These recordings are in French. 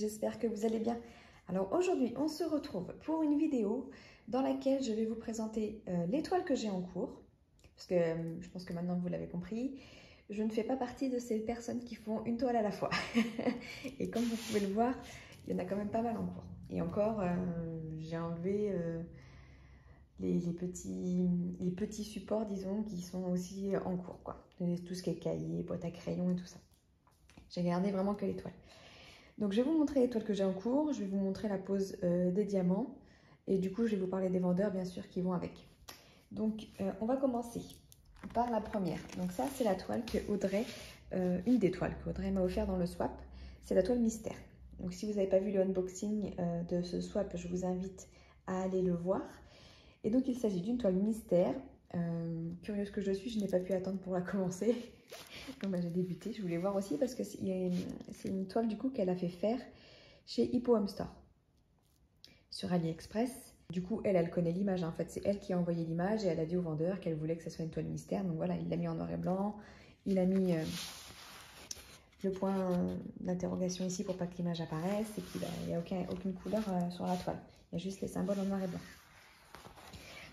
j'espère que vous allez bien. Alors aujourd'hui, on se retrouve pour une vidéo dans laquelle je vais vous présenter l'étoile que j'ai en cours. Parce que je pense que maintenant vous l'avez compris, je ne fais pas partie de ces personnes qui font une toile à la fois. Et comme vous pouvez le voir, il y en a quand même pas mal en cours. Et encore, j'ai enlevé les petits supports, disons, qui sont aussi en cours, quoi. Tout ce qui est cahier, boîte à crayons et tout ça. J'ai gardé vraiment que l'étoile. Donc je vais vous montrer l'étoile que j'ai en cours, je vais vous montrer la pose des diamants et du coup je vais vous parler des vendeurs bien sûr qui vont avec. Donc on va commencer par la première. Donc ça c'est la toile que Audrey, une des toiles que Audrey m'a offert dans le swap, c'est la toile mystère. Donc si vous n'avez pas vu le unboxing de ce swap, je vous invite à aller le voir. Et donc il s'agit d'une toile mystère. Curieuse que je suis, je n'ai pas pu attendre pour la commencer. Donc bah, j'ai débuté, je voulais voir aussi parce que c'est une toile du coup qu'elle a fait faire chez Hippo Home Store sur AliExpress. Du coup elle connaît l'image, en fait c'est elle qui a envoyé l'image et elle a dit au vendeur qu'elle voulait que ce soit une toile mystère. Donc voilà, il l'a mis en noir et blanc, il a mis le point d'interrogation ici pour pas que l'image apparaisse et puis il n'y a aucune couleur sur la toile, il y a juste les symboles en noir et blanc.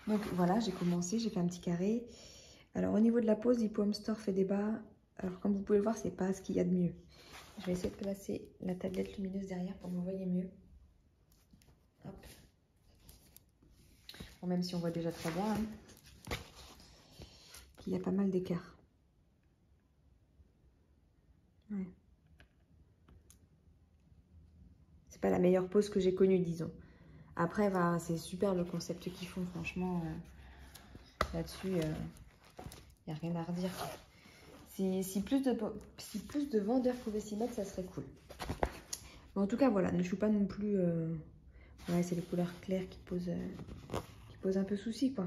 Donc voilà, j'ai commencé, j'ai fait un petit carré. Alors au niveau de la pose, Hippo Home Store fait débat. Alors comme vous pouvez le voir, c'est pas ce qu'il y a de mieux. Je vais essayer de placer la tablette lumineuse derrière pour me voyez mieux. Hop. Bon, même si on voit déjà très bien, hein, qu'il y a pas mal d'écart. Ouais. C'est pas la meilleure pose que j'ai connue, disons. Après, bah, c'est super le concept qu'ils font, franchement. Là-dessus, il n'y a rien à redire. Si plus de vendeurs pouvaient s'y mettre, ça serait cool. Mais en tout cas, voilà, ne suis pas non plus... Ouais, c'est les couleurs claires qui posent un peu souci, quoi.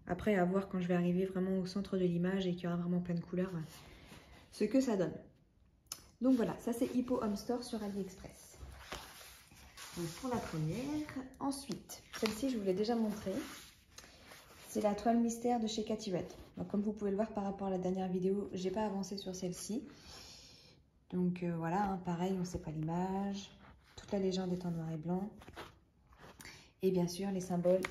Après, à voir quand je vais arriver vraiment au centre de l'image et qu'il y aura vraiment plein de couleurs, ce que ça donne. Donc voilà, ça c'est Hippo Home Store sur AliExpress. Donc pour la première. Ensuite, celle-ci, je vous l'ai déjà montrée. C'est la toile mystère de chez Katy Red. Donc comme vous pouvez le voir par rapport à la dernière vidéo, j'ai pas avancé sur celle-ci. Donc voilà, hein, pareil, on ne sait pas l'image. Toute la légende est en noir et blanc. Et bien sûr, les symboles.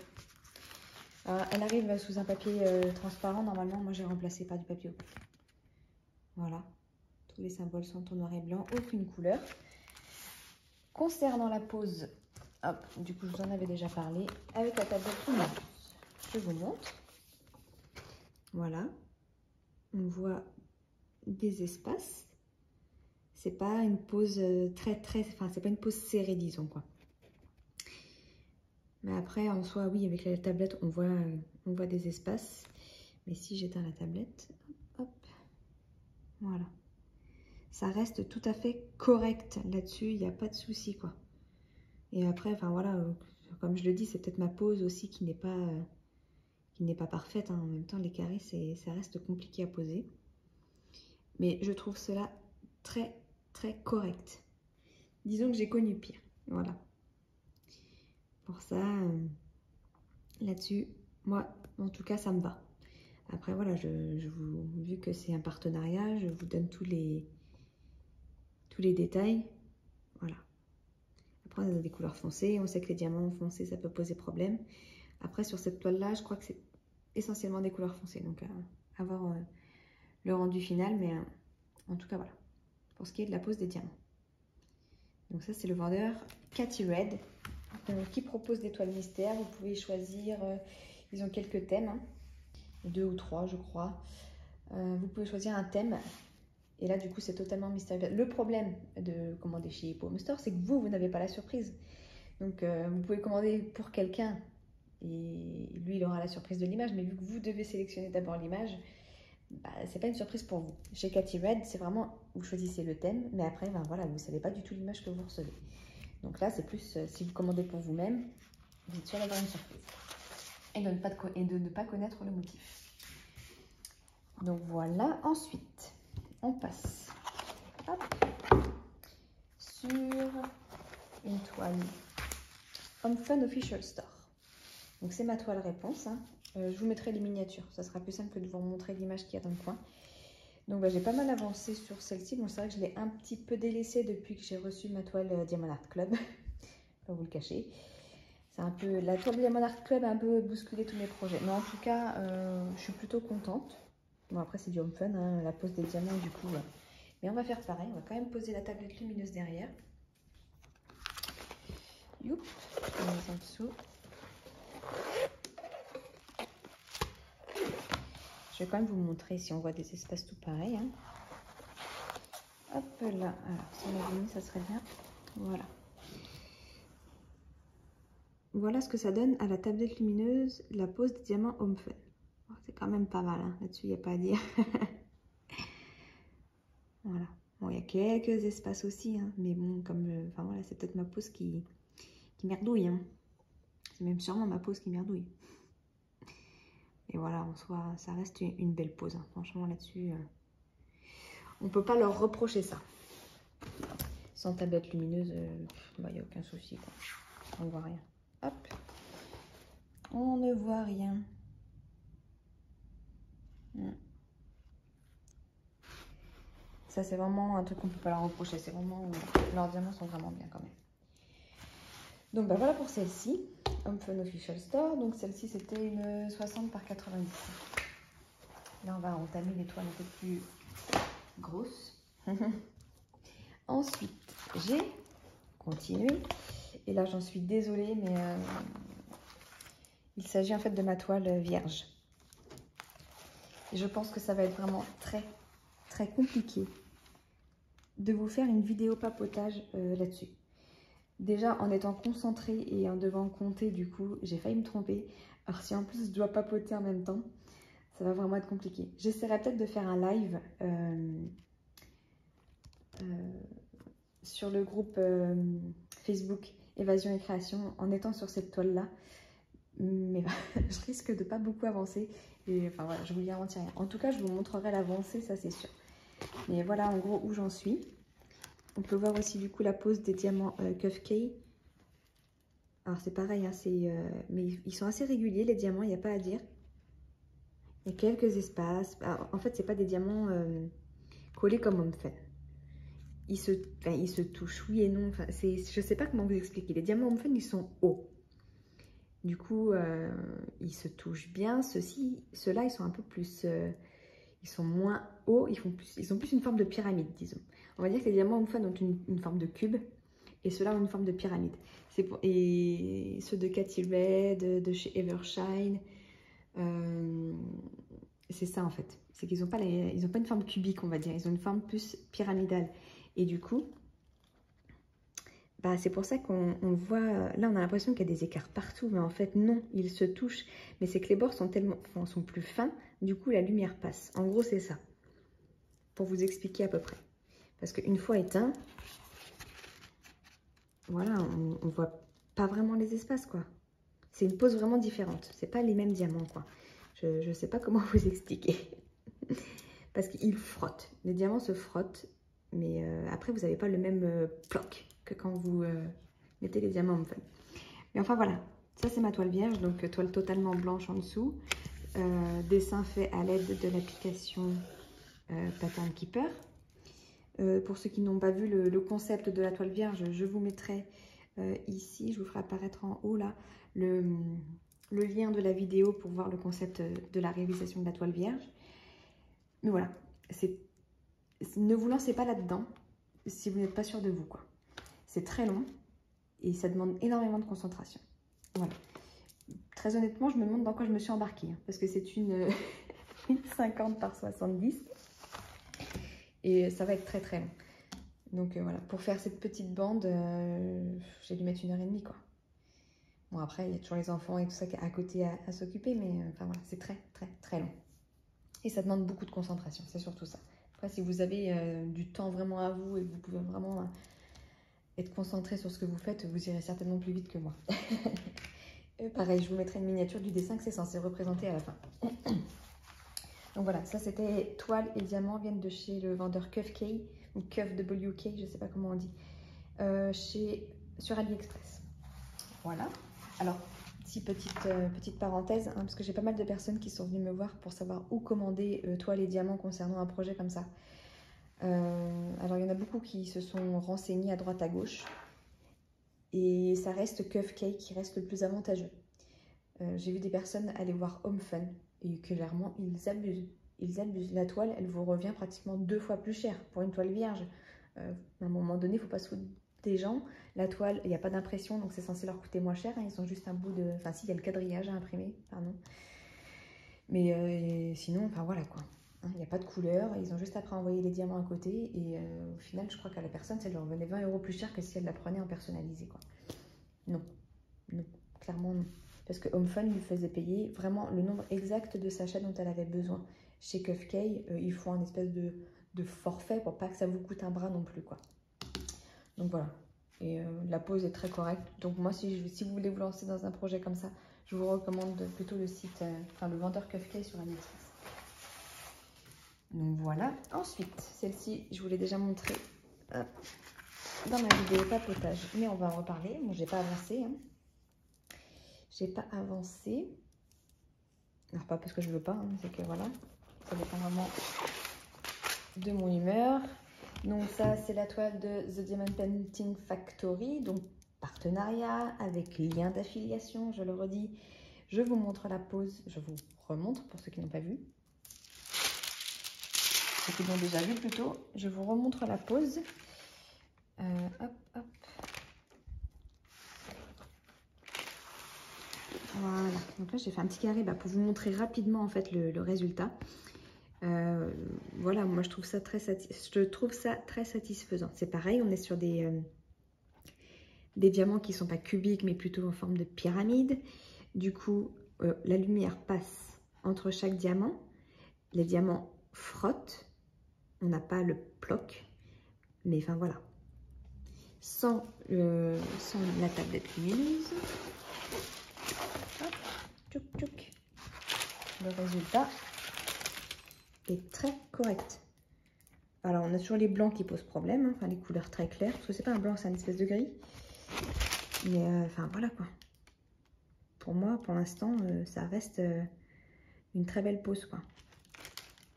Elle arrive sous un papier transparent. Normalement, moi, j'ai remplacé par du papier opaque. Voilà. Tous les symboles sont en noir et blanc. Aucune couleur. Concernant la pose, hop, du coup, je vous en avais déjà parlé. Avec la tablette lumineuse, je vous montre. Voilà. On voit des espaces. C'est pas une pose enfin, c'est pas une pose serrée, disons, quoi. Mais après, en soi, oui, avec la tablette, on voit des espaces. Mais si j'éteins la tablette, hop, voilà. Ça reste tout à fait correct là-dessus, il n'y a pas de souci, quoi. Et après, enfin voilà, comme je le dis, c'est peut-être ma pose aussi qui n'est pas parfaite, hein. En même temps, les carrés, ça reste compliqué à poser. Mais je trouve cela très, très correct. Disons que j'ai connu pire, voilà. Pour ça, là-dessus, moi, en tout cas, ça me va. Après, voilà, vu que c'est un partenariat, je vous donne tous les détails. Voilà. Après, on a des couleurs foncées. On sait que les diamants foncés, ça peut poser problème. Après, sur cette toile-là, je crois que c'est essentiellement des couleurs foncées. Donc, à voir le rendu final. Mais en tout cas, voilà. Pour ce qui est de la pose des diamants. Donc ça, c'est le vendeur Katy Red qui propose des toiles mystères. Vous pouvez choisir, ils ont quelques thèmes, hein, 2 ou 3 je crois. Vous pouvez choisir un thème et là du coup c'est totalement mystérieux. Le problème de commander chez Hippo Home Store, c'est que vous n'avez pas la surprise. Donc vous pouvez commander pour quelqu'un et lui il aura la surprise de l'image, mais vu que vous devez sélectionner d'abord l'image, bah, c'est pas une surprise pour vous. Chez Katy Red, c'est vraiment, vous choisissez le thème, mais après, ben, voilà, vous savez pas du tout l'image que vous recevez. Donc là, c'est plus, si vous commandez pour vous-même, vous êtes sûr d'avoir une surprise. Et de ne pas connaître le motif. Donc voilà, ensuite, on passe sur une toile Home Fun Official Store. Donc c'est ma toile réponse, hein. Je vous mettrai les miniatures, ça sera plus simple que de vous montrer l'image qu'il y a dans le coin. Donc bah, j'ai pas mal avancé sur celle-ci. Bon, c'est vrai que je l'ai un petit peu délaissée depuis que j'ai reçu ma toile Diamond Art Club. Pas vous le cacher. C'est un peu, la toile Diamond Art Club a un peu bousculé tous mes projets. Mais en tout cas, je suis plutôt contente. Bon, après c'est du home fun, hein, la pose des diamants du coup. Mais on va faire pareil. On va quand même poser la tablette lumineuse derrière. Youp, je mets en dessous. Je vais quand même vous montrer si on voit des espaces tout pareils. Hein. Hop là, alors si on avait mis, ça serait bien. Voilà. Voilà ce que ça donne à la tablette lumineuse, la pose des diamants Home Fun. Oh, c'est quand même pas mal, hein. Là-dessus, il n'y a pas à dire. Voilà. Bon, il y a quelques espaces aussi, hein. Mais bon, comme enfin voilà, c'est peut-être ma pose qui merdouille. Hein. C'est même sûrement ma pose qui merdouille. Et voilà, en soi, ça reste une belle pose. Hein. Franchement, là-dessus, on ne peut pas leur reprocher ça. Sans tablette lumineuse, bah, y a aucun souci. Quoi. On ne voit rien. Hop. On ne voit rien. Ça, c'est vraiment un truc qu'on ne peut pas leur reprocher. C'est vraiment... leurs diamants sont vraiment bien quand même. Donc, bah, voilà pour celle-ci. Home Fun Official Store. Donc, celle-ci, c'était une 60 par 90. Là, on va entamer les toiles un peu plus grosses. Ensuite, j'ai continué. Et là, j'en suis désolée, mais il s'agit en fait de ma toile vierge. Et je pense que ça va être vraiment très compliqué de vous faire une vidéo papotage là-dessus. Déjà, en étant concentrée et en devant compter, du coup, j'ai failli me tromper. Alors, si en plus je dois papoter en même temps, ça va vraiment être compliqué. J'essaierai peut-être de faire un live sur le groupe Facebook Évasion et Création en étant sur cette toile-là. Mais je risque de pas beaucoup avancer. Et enfin voilà, je vous garantis rien. En tout cas, je vous montrerai l'avancée, ça c'est sûr. Mais voilà en gros où j'en suis. On peut voir aussi du coup la pose des diamants Kufkay. Alors c'est pareil, hein, mais ils sont assez réguliers les diamants, il n'y a pas à dire. Il y a quelques espaces. Alors, en fait, c'est pas des diamants collés comme on fait. Ils se touchent, oui et non. Enfin, je sais pas comment vous expliquer. Les diamants Home Fun, ils sont hauts. Du coup, ils se touchent bien. Ceux-là, ils sont un peu plus... ils sont moins hauts. Ils ont plus une forme de pyramide, disons. On va dire que les diamants Home Fun ont une forme de cube. Et ceux-là ont une forme de pyramide. Et ceux de Cathy Red, de chez Evershine... c'est ça en fait, c'est qu'ils n'ont pas, pas une forme cubique, on va dire, ils ont une forme plus pyramidale. Et du coup, bah, c'est pour ça qu'on voit, là on a l'impression qu'il y a des écarts partout, mais en fait non, ils se touchent. Mais c'est que les bords sont sont plus fins, du coup la lumière passe. En gros c'est ça, pour vous expliquer à peu près. Parce qu'une fois éteint, voilà, on voit pas vraiment les espaces quoi. C'est une pose vraiment différente, c'est pas les mêmes diamants quoi. Je ne sais pas comment vous expliquer. Parce qu'ils frottent. Les diamants se frottent. Mais après, vous n'avez pas le même ploc que quand vous mettez les diamants Home Fun. Mais enfin, voilà. Ça, c'est ma toile vierge. Donc, toile totalement blanche en dessous. Dessin fait à l'aide de l'application Pattern Keeper. Pour ceux qui n'ont pas vu le concept de la toile vierge, je vous mettrai ici. Je vous ferai apparaître en haut, là, le lien de la vidéo pour voir le concept de la réalisation de la toile vierge. Mais voilà, ne vous lancez pas là-dedans si vous n'êtes pas sûr de vous, quoi. C'est très long et ça demande énormément de concentration. Voilà. Très honnêtement, je me demande dans quoi je me suis embarquée, hein, parce que c'est une 50 par 70 et ça va être très long. Donc voilà, pour faire cette petite bande, j'ai dû mettre 1h30, quoi. Bon, après, il y a toujours les enfants et tout ça à côté à s'occuper, mais enfin voilà, c'est très long. Et ça demande beaucoup de concentration, c'est surtout ça. Après, si vous avez du temps vraiment à vous et que vous pouvez vraiment être concentré sur ce que vous faites, vous irez certainement plus vite que moi. Pareil, je vous mettrai une miniature du dessin que c'est censé représenter à la fin. Donc voilà, ça c'était toile et diamants viennent de chez le vendeur Kufkay, ou Kuf-WK, je ne sais pas comment on dit, sur AliExpress. Voilà. Alors, aussi, petite parenthèse, hein, parce que j'ai pas mal de personnes qui sont venues me voir pour savoir où commander toiles et diamants concernant un projet comme ça. Alors, il y en a beaucoup qui se sont renseignés à droite à gauche. Et ça reste Cuff Cake qui reste le plus avantageux. J'ai vu des personnes aller voir Home Fun et clairement, ils abusent. Ils abusent. La toile, elle vous revient pratiquement 2 fois plus cher pour une toile vierge. À un moment donné, il ne faut pas se foutre des gens. La toile, il n'y a pas d'impression, donc c'est censé leur coûter moins cher. Hein. Ils ont juste un bout de... Enfin, si, il y a le quadrillage à imprimer, pardon. Mais sinon, enfin voilà quoi. Hein, il n'y a pas de couleur. Ils ont juste après envoyer les diamants à côté. Et au final, je crois qu'à la personne, ça lui revenait 20 € plus cher que si elle la prenait en personnalisé, quoi. Non, non, clairement non. Parce que Home Fun lui faisait payer vraiment le nombre exact de sachets dont elle avait besoin. Chez Cuff Cake, ils font un espèce de forfait pour pas que ça vous coûte un bras non plus, quoi. Donc voilà. Et la pose est très correcte. Donc moi, si vous voulez vous lancer dans un projet comme ça, je vous recommande plutôt le site, enfin le vendeur Cuff Cake sur AliExpress. Donc voilà. Ensuite, celle-ci, je vous l'ai déjà montrée dans ma vidéo papotage, mais on va en reparler. Bon, j'ai pas avancé, hein. J'ai pas avancé. Alors pas parce que je veux pas, hein, c'est que voilà, ça dépend vraiment de mon humeur. Donc ça, c'est la toile de The Diamond Painting Factory, donc partenariat avec lien d'affiliation, je le redis. Je vous montre la pose, je vous remontre pour ceux qui n'ont pas vu. Ceux qui l'ont déjà vu plutôt, je vous remontre la pose. Hop, hop. Voilà, donc là j'ai fait un petit carré pour vous montrer rapidement en fait le résultat. Voilà, moi je trouve ça très satisfaisant. C'est pareil, on est sur des diamants qui ne sont pas cubiques mais plutôt en forme de pyramide. Du coup, la lumière passe entre chaque diamant. Les diamants frottent. On n'a pas le ploc. Mais enfin voilà. Sans la tablette lumineuse. Hop, tchouk tchouk. Le résultat est très correct. Alors on a toujours les blancs qui posent problème, hein, enfin les couleurs très claires, parce que c'est pas un blanc, c'est une espèce de gris. Mais enfin voilà quoi. Pour moi, pour l'instant, ça reste une très belle pose quoi.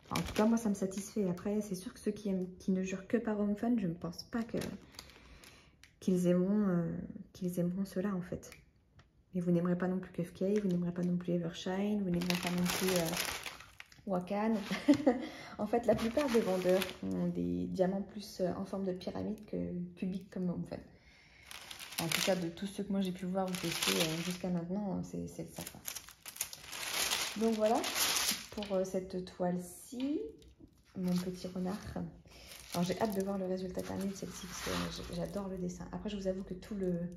Enfin, en tout cas, moi ça me satisfait. Après, c'est sûr que ceux qui ne jurent que par Home Fun, je ne pense pas qu'ils aimeront cela en fait. Et vous n'aimerez pas non plus Cuff Cake, vous n'aimerez pas non plus Evershine, vous n'aimerez pas non plus Wakan. En fait, la plupart des vendeurs ont des diamants plus en forme de pyramide que cubique comme Home Fun. En tout cas, de tous ceux que moi j'ai pu voir ou tester jusqu'à maintenant, c'est ça. Donc voilà, pour cette toile-ci, mon petit renard. Alors j'ai hâte de voir le résultat terminé de celle-ci, parce que j'adore le dessin. Après, je vous avoue que tout le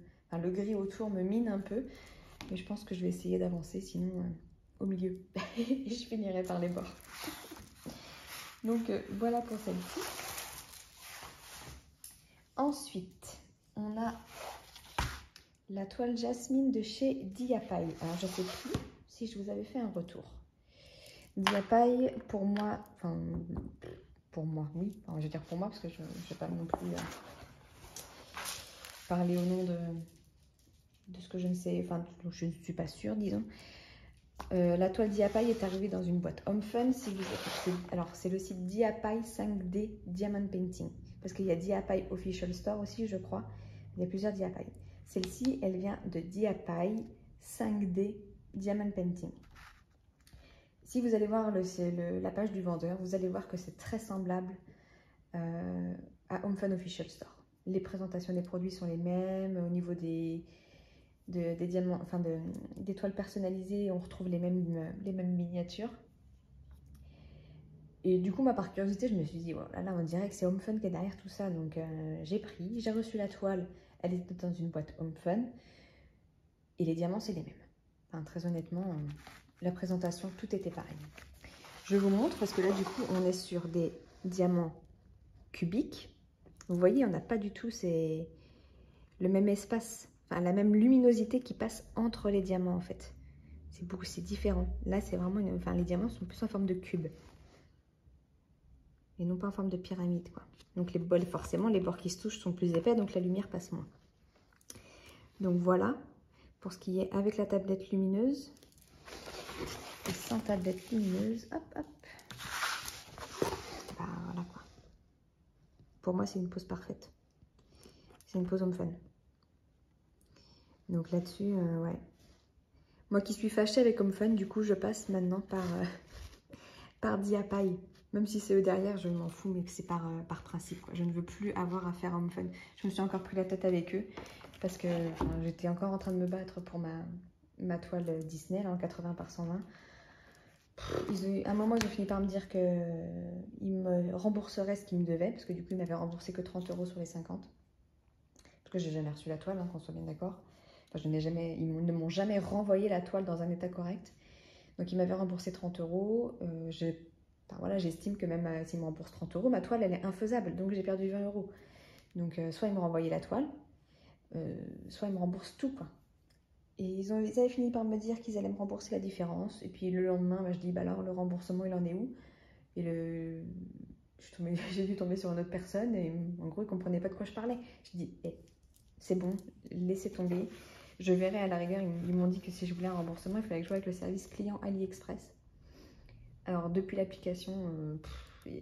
gris autour me mine un peu. Mais je pense que je vais essayer d'avancer, sinon au milieu. Et je finirai par les bords. Donc voilà pour celle-ci. Ensuite, on a la toile Jasmine de chez Diapai. Alors je ne sais plus si je vous avais fait un retour. Diapai, pour moi, enfin pour moi, oui. Enfin, je vais dire pour moi parce que je ne vais pas non plus parler au nom de ce que je ne sais, enfin je ne suis pas sûre, disons. La toile Diapai est arrivée dans une boîte Home Fun. Alors c'est le site Diapai 5D Diamond Painting, parce qu'il y a Diapai Official Store aussi, je crois. Il y a plusieurs Diapai. Celle-ci, elle vient de Diapai 5D Diamond Painting. Si vous allez voir la page du vendeur, vous allez voir que c'est très semblable à Home Fun Official Store. Les présentations des produits sont les mêmes. Au niveau des diamants, enfin des toiles personnalisées, on retrouve les mêmes miniatures. Et du coup, par curiosité, je me suis dit, voilà, là, on dirait que c'est Home Fun qui est derrière tout ça. Donc, j'ai reçu la toile. Elle était dans une boîte Home Fun. Et les diamants, c'est les mêmes. Enfin, très honnêtement, la présentation, tout était pareil. Je vous montre parce que là, du coup, on est sur des diamants cubiques. Vous voyez, on n'a pas du tout le même espace, enfin, la même luminosité qui passe entre les diamants, en fait. C'est différent. Là, c'est vraiment enfin, les diamants sont plus en forme de cube. Et non pas en forme de pyramide, quoi. Donc, forcément, les bords qui se touchent sont plus épais, donc la lumière passe moins. Donc, voilà pour ce qui est avec la tablette lumineuse. Et sans tablette lumineuse, hop, hop. Bah, voilà quoi. Pour moi, c'est une pose parfaite. C'est une pose homme fun. Donc là-dessus, ouais. Moi qui suis fâchée avec Home Fun, du coup, je passe maintenant par Diapaille. Même si c'est eux derrière, je m'en fous, mais c'est par principe, quoi. Je ne veux plus avoir à faire Home Fun. Je me suis encore pris la tête avec eux parce que j'étais encore en train de me battre pour ma toile Disney, là, en 80 par 120. À un moment, ils ont fini par me dire qu'ils me rembourseraient ce qu'ils me devaient, parce que du coup, ils m'avaient remboursé que 30 € sur les 50. Parce que j'ai jamais reçu la toile, hein, qu'on soit bien d'accord. Enfin, ils ne m'ont jamais renvoyé la toile dans un état correct. Donc, ils m'avaient remboursé 30 €. Voilà, j'estime que même s'ils me remboursent 30 €, ma toile, elle est infaisable. Donc, j'ai perdu 20 €. Donc, soit ils me renvoyaient la toile, soit ils me remboursent tout, quoi. Et ils avaient fini par me dire qu'ils allaient me rembourser la différence. Et puis, le lendemain, bah, je dis, bah alors, le remboursement, il en est où? Et j'ai dû tomber sur une autre personne. Et en gros, ils ne comprenaient pas de quoi je parlais. Je dis, hey, c'est bon, laissez tomber. Je verrai à la rigueur, ils m'ont dit que si je voulais un remboursement, il fallait que je joue avec le service client AliExpress. Alors, depuis l'application,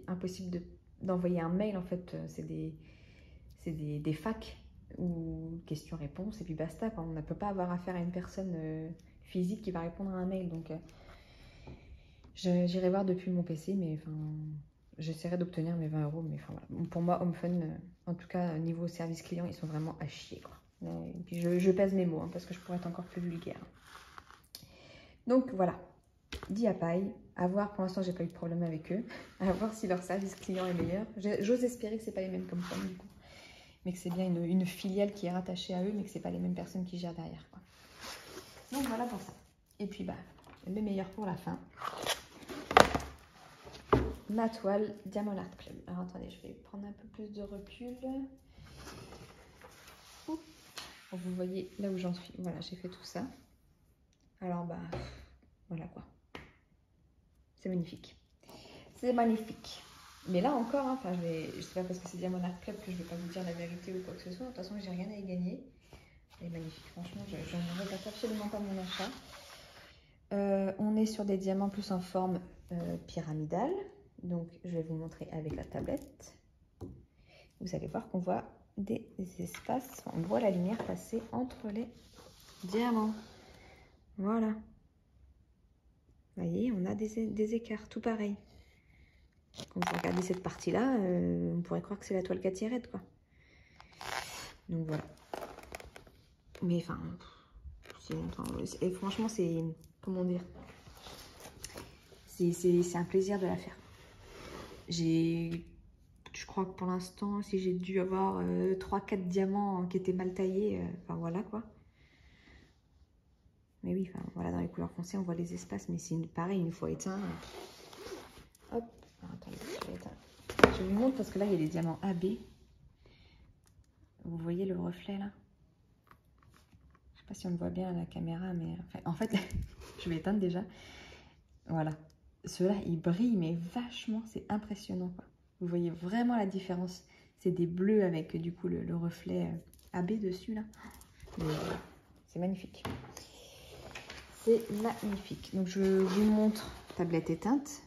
impossible d'envoyer un mail, en fait. C'est des facs ou questions-réponses, et puis basta, quoi. On ne peut pas avoir affaire à une personne physique qui va répondre à un mail. Donc, j'irai voir depuis mon PC, mais enfin, j'essaierai d'obtenir mes 20 €. Mais enfin, voilà. Pour moi, Home Fun, en tout cas, niveau service client, ils sont vraiment à chier, quoi. Et puis je pèse mes mots, hein, parce que je pourrais être encore plus vulgaire. Donc voilà, Diapaille, à voir. Pour l'instant, j'ai pas eu de problème avec eux. À voir si leur service client est meilleur. J'ose espérer que c'est pas les mêmes comme ça, du coup, mais que c'est bien une filiale qui est rattachée à eux, mais que c'est pas les mêmes personnes qui gèrent derrière, quoi. Donc voilà pour ça. Et puis bah, le meilleur pour la fin, ma toile Diamond Art Club. Alors attendez, je vais prendre un peu plus de recul. Vous voyez là où j'en suis. Voilà, j'ai fait tout ça. Alors bah, voilà quoi. C'est magnifique. C'est magnifique. Mais là encore, hein, je sais pas parce que c'est Diamond Art Club que je vais pas vous dire la vérité ou quoi que ce soit. De toute façon, j'ai rien à y gagner. Elle est magnifique, franchement, je ne regrette absolument pas mon achat. On est sur des diamants plus en forme pyramidale. Donc, je vais vous montrer avec la tablette. Vous allez voir qu'on voit des espaces. On voit la lumière passer entre les diamants. Voilà. Vous voyez, on a des écarts, tout pareil. Quand vous regardez cette partie-là, on pourrait croire que c'est la toile Catirette, quoi. Donc, voilà. Mais enfin, et franchement, c'est... Comment dire? C'est un plaisir de la faire. Je crois que pour l'instant, si j'ai dû avoir 3-4 diamants qui étaient mal taillés, enfin voilà quoi. Mais oui, enfin voilà, dans les couleurs foncées, on voit les espaces, mais c'est pareil, une fois éteint. Hop, alors, attendez, je vais éteindre. Je vous montre parce que là, il y a des diamants AB. Vous voyez le reflet là? Je sais pas si on le voit bien à la caméra, mais enfin, en fait, je vais éteindre déjà. Voilà. Ceux-là, ils brillent, mais vachement, c'est impressionnant, quoi. Vous voyez vraiment la différence. C'est des bleus avec, du coup, le reflet AB dessus, là. C'est magnifique. C'est magnifique. Donc, je vous montre tablette éteinte.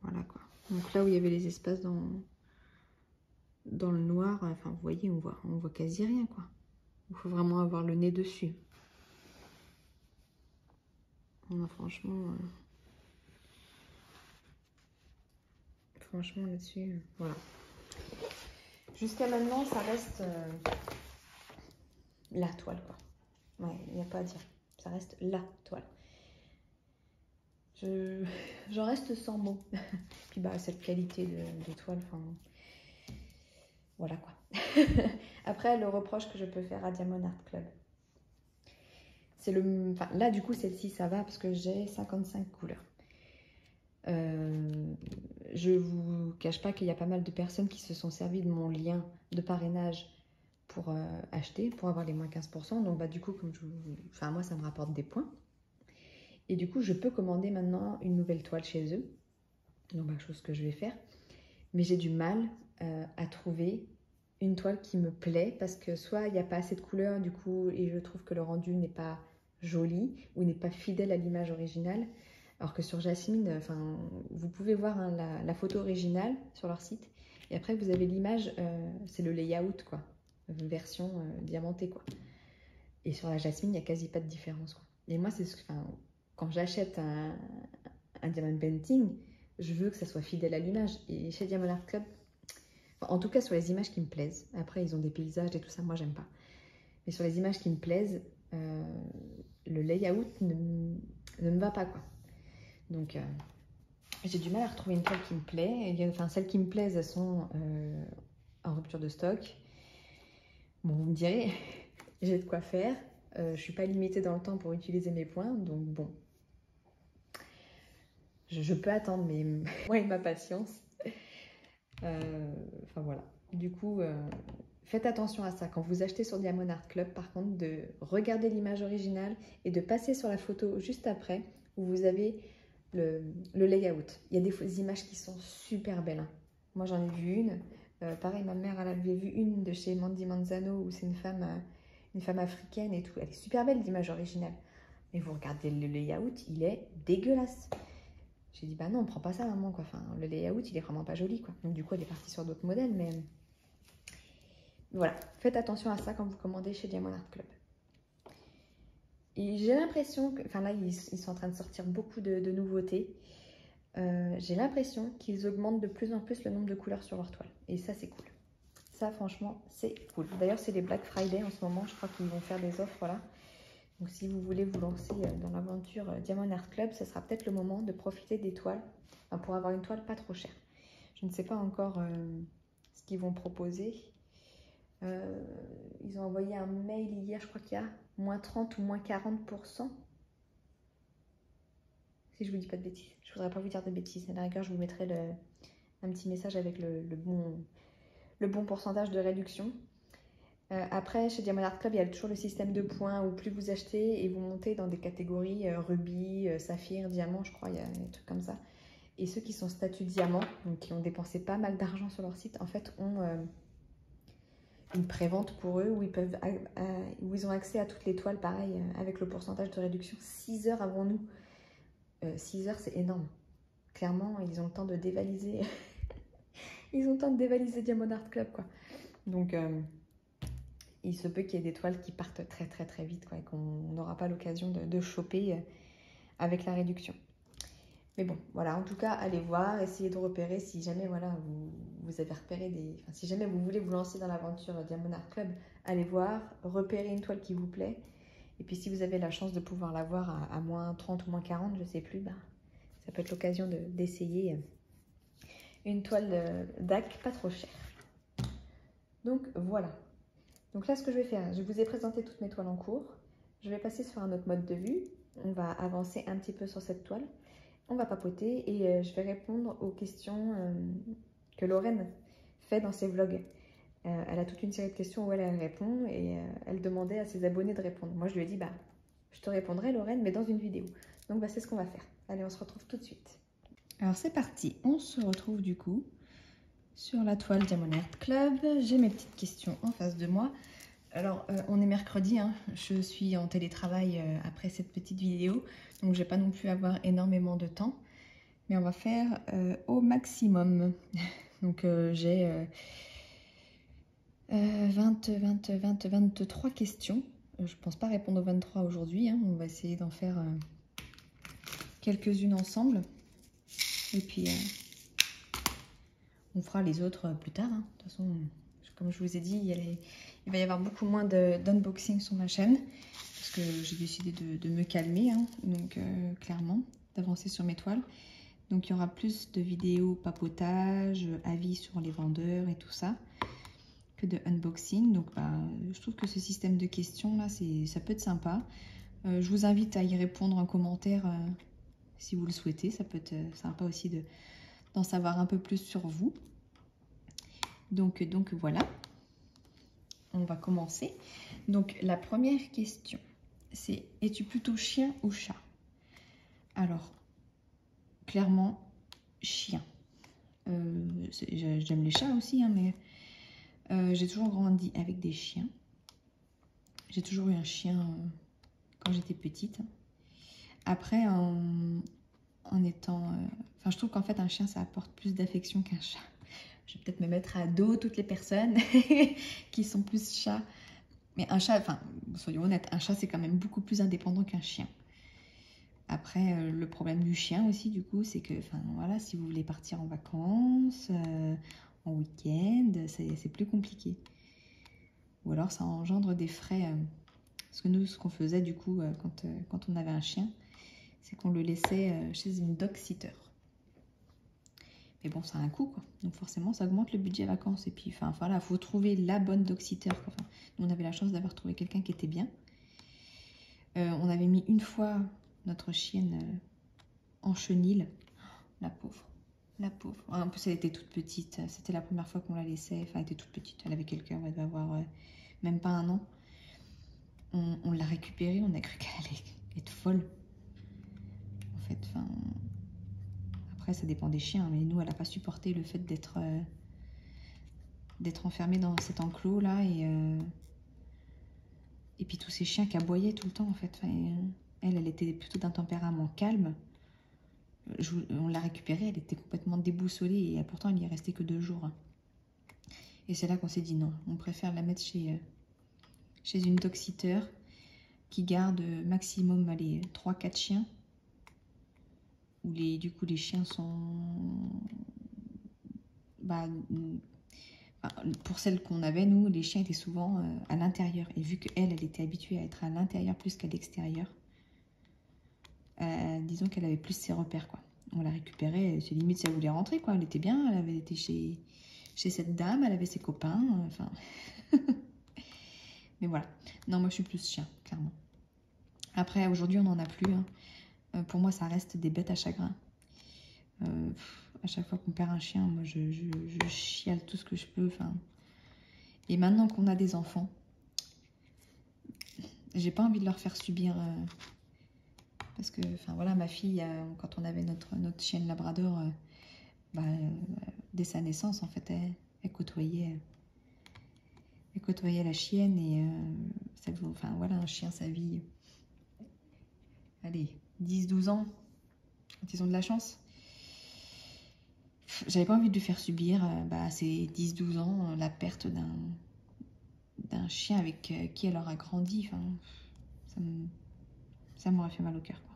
Voilà, quoi. Donc, là où il y avait les espaces dans le noir, enfin, vous voyez, on voit quasi rien, quoi. Il faut vraiment avoir le nez dessus. Franchement... Franchement, là-dessus, voilà. Jusqu'à maintenant, ça reste la toile, quoi. Ouais, il n'y a pas à dire. Ça reste la toile. J'en reste sans mots. Puis bah, cette qualité de toile, enfin... Voilà, quoi. Après, le reproche que je peux faire à Diamond Art Club, c'est le... Enfin, là, du coup, celle-ci, ça va parce que j'ai 55 couleurs. Je vous cache pas qu'il y a pas mal de personnes qui se sont servies de mon lien de parrainage pour acheter, pour avoir les moins 15%. Donc, bah, du coup, enfin, moi, ça me rapporte des points. Et du coup, je peux commander maintenant une nouvelle toile chez eux. Donc, bah, chose que je vais faire. Mais j'ai du mal à trouver une toile qui me plaît parce que soit il n'y a pas assez de couleurs du coup et je trouve que le rendu n'est pas joli ou n'est pas fidèle à l'image originale. Alors que sur Jasmine, enfin, vous pouvez voir hein, la photo originale sur leur site et après vous avez l'image, c'est le layout quoi, une version diamantée quoi. Et sur la Jasmine, il n'y a quasi pas de différence quoi. Et moi, c'est ce que, enfin, quand j'achète un diamond painting, je veux que ça soit fidèle à l'image. Et chez Diamond Art Club, en tout cas sur les images qui me plaisent, après ils ont des paysages et tout ça, moi j'aime pas. Mais sur les images qui me plaisent, le layout ne me va pas quoi. Donc j'ai du mal à retrouver une toile qui me plaît. Enfin, celles qui me plaisent, elles sont en rupture de stock. Bon, vous me direz, j'ai de quoi faire. Je suis pas limitée dans le temps pour utiliser mes points, donc bon. Je peux attendre, mais moi et ma patience. Enfin voilà. Du coup, faites attention à ça. Quand vous achetez sur Diamond Art Club, par contre, de regarder l'image originale et de passer sur la photo juste après où vous avez le layout. Il y a des images qui sont super belles. Hein. Moi, j'en ai vu une. Pareil, ma mère, elle avait vu une de chez Mandy Manzano où c'est une femme africaine et tout. Elle est super belle, l'image originale. Mais vous regardez le layout, il est dégueulasse. J'ai dit, bah non, on prend pas ça, maman, quoi. Enfin, le layout, il est vraiment pas joli, quoi. Donc, du coup, elle est partie sur d'autres modèles, mais voilà. Faites attention à ça quand vous commandez chez Diamond Art Club. Et j'ai l'impression que, enfin là, ils sont en train de sortir beaucoup de nouveautés. J'ai l'impression qu'ils augmentent de plus en plus le nombre de couleurs sur leur toile. Et ça, c'est cool. Ça, franchement, c'est cool. D'ailleurs, c'est les Black Friday en ce moment. Je crois qu'ils vont faire des offres, voilà. Donc, si vous voulez vous lancer dans l'aventure Diamond Art Club, ce sera peut-être le moment de profiter des toiles pour avoir une toile pas trop chère. Je ne sais pas encore ce qu'ils vont proposer. Ils ont envoyé un mail hier, je crois qu'il y a moins 30 ou moins 40%. Si je vous dis pas de bêtises. Je voudrais pas vous dire de bêtises. À la rigueur, je vous mettrai un petit message avec le bon pourcentage de réduction. Après, chez Diamond Art Club, il y a toujours le système de points où plus vous achetez et vous montez dans des catégories rubis, saphir, diamant, je crois, il y a des trucs comme ça. Et ceux qui sont statut diamant, donc qui ont dépensé pas mal d'argent sur leur site, en fait, ont une prévente pour eux où ils ont accès à toutes les toiles, pareil, avec le pourcentage de réduction 6 heures avant nous. 6 heures, c'est énorme. Clairement, ils ont le temps de dévaliser. Ils ont le temps de dévaliser Diamond Art Club, quoi. Donc, il se peut qu'il y ait des toiles qui partent très très très vite quoi, et qu'on n'aura pas l'occasion de choper avec la réduction. Mais bon, voilà, en tout cas, allez voir, essayez de repérer si jamais voilà, vous avez repéré enfin, si jamais vous voulez vous lancer dans l'aventure Diamond Art Club, allez voir, repérez une toile qui vous plaît. Et puis si vous avez la chance de pouvoir la voir à moins 30 ou moins 40, je ne sais plus, bah, ça peut être l'occasion d'essayer une toile DAC pas trop chère. Donc voilà. Donc là, ce que je vais faire, je vous ai présenté toutes mes toiles en cours. Je vais passer sur un autre mode de vue. On va avancer un petit peu sur cette toile. On va papoter et je vais répondre aux questions que Lorraine fait dans ses vlogs. Elle a toute une série de questions où elle répond et elle demandait à ses abonnés de répondre. Moi, je lui ai dit, bah, je te répondrai, Lorraine, mais dans une vidéo. Donc, bah, c'est ce qu'on va faire. Allez, on se retrouve tout de suite. Alors, c'est parti. On se retrouve du coup sur la toile Diamond Art Club. J'ai mes petites questions en face de moi. Alors, on est mercredi, hein. Je suis en télétravail après cette petite vidéo, donc je vais pas non plus avoir énormément de temps, mais on va faire au maximum. Donc, j'ai 23 questions. Je pense pas répondre aux 23 aujourd'hui, hein. On va essayer d'en faire quelques-unes ensemble. Et puis, on fera les autres plus tard. Hein. De toute façon, comme je vous ai dit, il va y avoir beaucoup moins d'unboxing sur ma chaîne. Parce que j'ai décidé de me calmer. Hein. Donc, clairement, d'avancer sur mes toiles. Donc, il y aura plus de vidéos papotage, avis sur les vendeurs et tout ça, que de unboxing. Donc, bah, je trouve que ce système de questions, là, ça peut être sympa. Je vous invite à y répondre en commentaire si vous le souhaitez. Ça peut être sympa aussi d'en savoir un peu plus sur vous. Donc voilà, on va commencer. Donc la première question, c'est es-tu plutôt chien ou chat? Alors, clairement, chien. J'aime les chats aussi, hein, mais J'ai toujours grandi avec des chiens. J'ai toujours eu un chien quand j'étais petite. Après, en étant... Enfin, je trouve qu'en fait, un chien, ça apporte plus d'affection qu'un chat. Je vais peut-être me mettre à dos toutes les personnes qui sont plus chats. Mais un chat, enfin, soyons honnêtes, un chat, c'est quand même beaucoup plus indépendant qu'un chien. Après, le problème du chien aussi, du coup, c'est que, enfin, voilà, si vous voulez partir en vacances, en week-end, c'est plus compliqué. Ou alors, ça engendre des frais. Parce que nous, ce qu'on faisait, du coup, quand on avait un chien, c'est qu'on le laissait chez une dog-sitter. Mais bon, ça a un coût, quoi. Donc forcément, ça augmente le budget vacances. Et puis, enfin, voilà, il faut trouver la bonne dog-sitter. Enfin, nous, on avait la chance d'avoir trouvé quelqu'un qui était bien. On avait mis une fois notre chienne en chenil. La pauvre. La pauvre. En plus, elle était toute petite. C'était la première fois qu'on la laissait. Enfin, elle était toute petite. Elle avait quelqu'un. Elle devait avoir même pas un an. On l'a récupérée. On a cru qu'elle allait être folle. En fait, enfin... Après, ça dépend des chiens. Mais nous, elle n'a pas supporté le fait d'être enfermée dans cet enclos-là. Et puis tous ces chiens qui aboyaient tout le temps, en fait. Enfin, elle était plutôt d'un tempérament calme. On l'a récupérée, elle était complètement déboussolée et pourtant elle y est restée que 2 jours. Et c'est là qu'on s'est dit non, on préfère la mettre chez une dog-sitter qui garde maximum 3-4 chiens. Où du coup les chiens sont... pour celles qu'on avait, nous, les chiens étaient souvent à l'intérieur. Et vu qu'elle était habituée à être à l'intérieur plus qu'à l'extérieur, disons qu'elle avait plus ses repères, quoi. On l'a récupérée, c'est limite si elle voulait rentrer, quoi. Elle était bien, elle avait été chez cette dame, elle avait ses copains, enfin... Mais voilà. Non, moi je suis plus chien, clairement. Après, aujourd'hui, on n'en a plus. Hein. Pour moi, ça reste des bêtes à chagrin. À chaque fois qu'on perd un chien, moi je chiale tout ce que je peux. Enfin... Et maintenant qu'on a des enfants, j'ai pas envie de leur faire subir... Parce que, enfin voilà, ma fille, quand on avait notre chienne labrador, dès sa naissance, en fait, elle côtoyait la chienne et enfin voilà, un chien, ça vit, allez, 10-12 ans, quand ils ont de la chance. J'avais pas envie de lui faire subir ces 10-12 ans la perte d'un chien avec qui elle aura grandi. Enfin, ça m'aurait fait mal au cœur, quoi.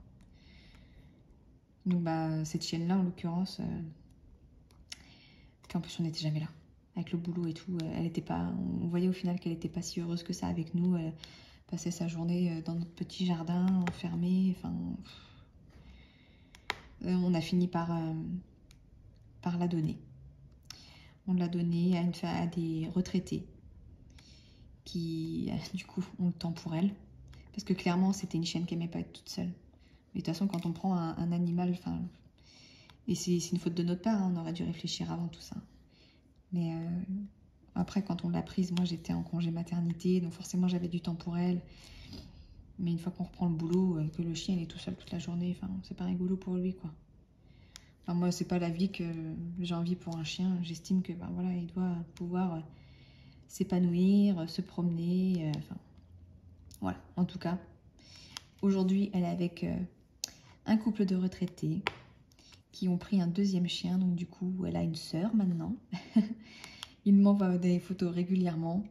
Donc cette chienne-là, en l'occurrence, en plus on n'était jamais là. Avec le boulot et tout, elle était pas... On voyait au final qu'elle n'était pas si heureuse que ça avec nous. Elle passait sa journée dans notre petit jardin, enfermée. Enfin, on a fini par la donner. On l'a donnée à des retraités qui, du coup, ont le temps pour elle. Parce que clairement, c'était une chienne qui n'aimait pas être toute seule. Mais de toute façon, quand on prend un animal, enfin, et c'est une faute de notre part, hein, on aurait dû réfléchir avant tout ça. Mais après, quand on l'a prise, moi j'étais en congé maternité, donc forcément j'avais du temps pour elle. Mais une fois qu'on reprend le boulot, que le chien il est tout seul toute la journée, enfin, c'est pas rigolo pour lui, quoi. Enfin, moi, c'est pas la vie que j'ai envie pour un chien. J'estime que voilà, il doit pouvoir s'épanouir, se promener. Enfin, voilà, en tout cas. Aujourd'hui, elle est avec un couple de retraités qui ont pris un 2e chien. Donc du coup, elle a une sœur maintenant. Ils m'envoient des photos régulièrement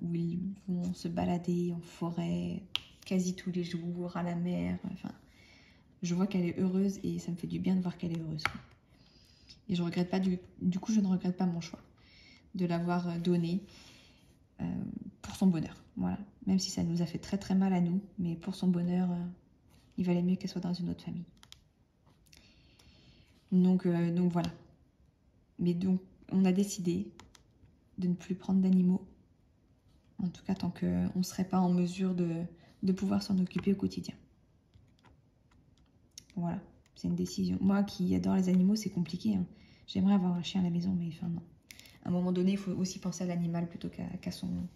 où ils vont se balader en forêt quasi tous les jours, à la mer. Enfin, je vois qu'elle est heureuse et ça me fait du bien de voir qu'elle est heureuse. Et je regrette pas, du coup, je ne regrette pas mon choix de l'avoir donnée pour son bonheur. Voilà. Même si ça nous a fait très très mal à nous, mais pour son bonheur, il valait mieux qu'elle soit dans une autre famille. Donc voilà. Mais donc, on a décidé de ne plus prendre d'animaux. En tout cas, tant qu'on ne serait pas en mesure de pouvoir s'en occuper au quotidien. Voilà, c'est une décision. Moi qui adore les animaux, c'est compliqué. Hein. J'aimerais avoir un chien à la maison, mais enfin non. À un moment donné, il faut aussi penser à l'animal plutôt qu'à son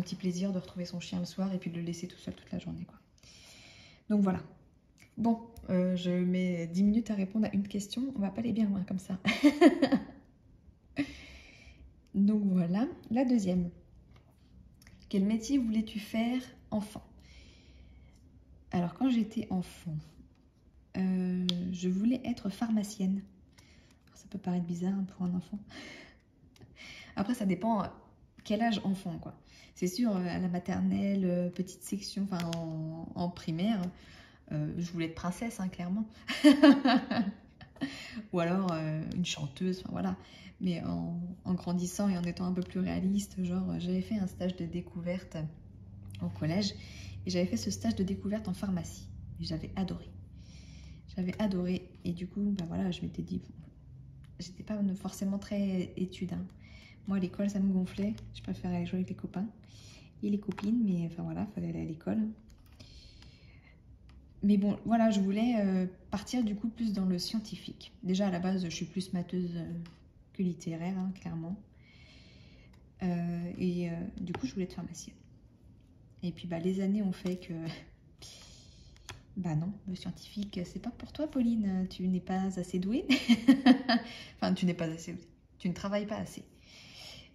petit plaisir de retrouver son chien le soir et puis de le laisser tout seul toute la journée, quoi. Donc voilà. Bon, je mets 10 minutes à répondre à une question. On va pas aller bien loin comme ça. Donc voilà, la deuxième. Quel métier voulais-tu faire enfant? Alors quand j'étais enfant, je voulais être pharmacienne. Ça peut paraître bizarre hein, pour un enfant. Après ça dépend quel âge enfant quoi. C'est sûr à la maternelle, petite section, enfin en primaire, je voulais être princesse hein, clairement. Ou alors une chanteuse, enfin voilà. Mais en grandissant et en étant un peu plus réaliste, genre j'avais fait un stage de découverte au collège et j'avais fait ce stage de découverte en pharmacie et j'avais adoré. J'avais adoré et du coup, ben voilà, je m'étais dit, j'étais pas forcément très étude. Hein. Moi, à l'école, ça me gonflait. Je préférais aller jouer avec les copains et les copines, mais enfin voilà, il fallait aller à l'école. Mais bon, voilà, je voulais partir du coup plus dans le scientifique. Déjà, à la base, je suis plus matheuse que littéraire, hein, clairement. Du coup, je voulais être pharmacienne. Et puis, bah, les années ont fait que... Bah non, le scientifique, c'est pas pour toi, Pauline. Tu n'es pas assez douée. Enfin, tu n'es pas assez douée. Tu ne travailles pas assez.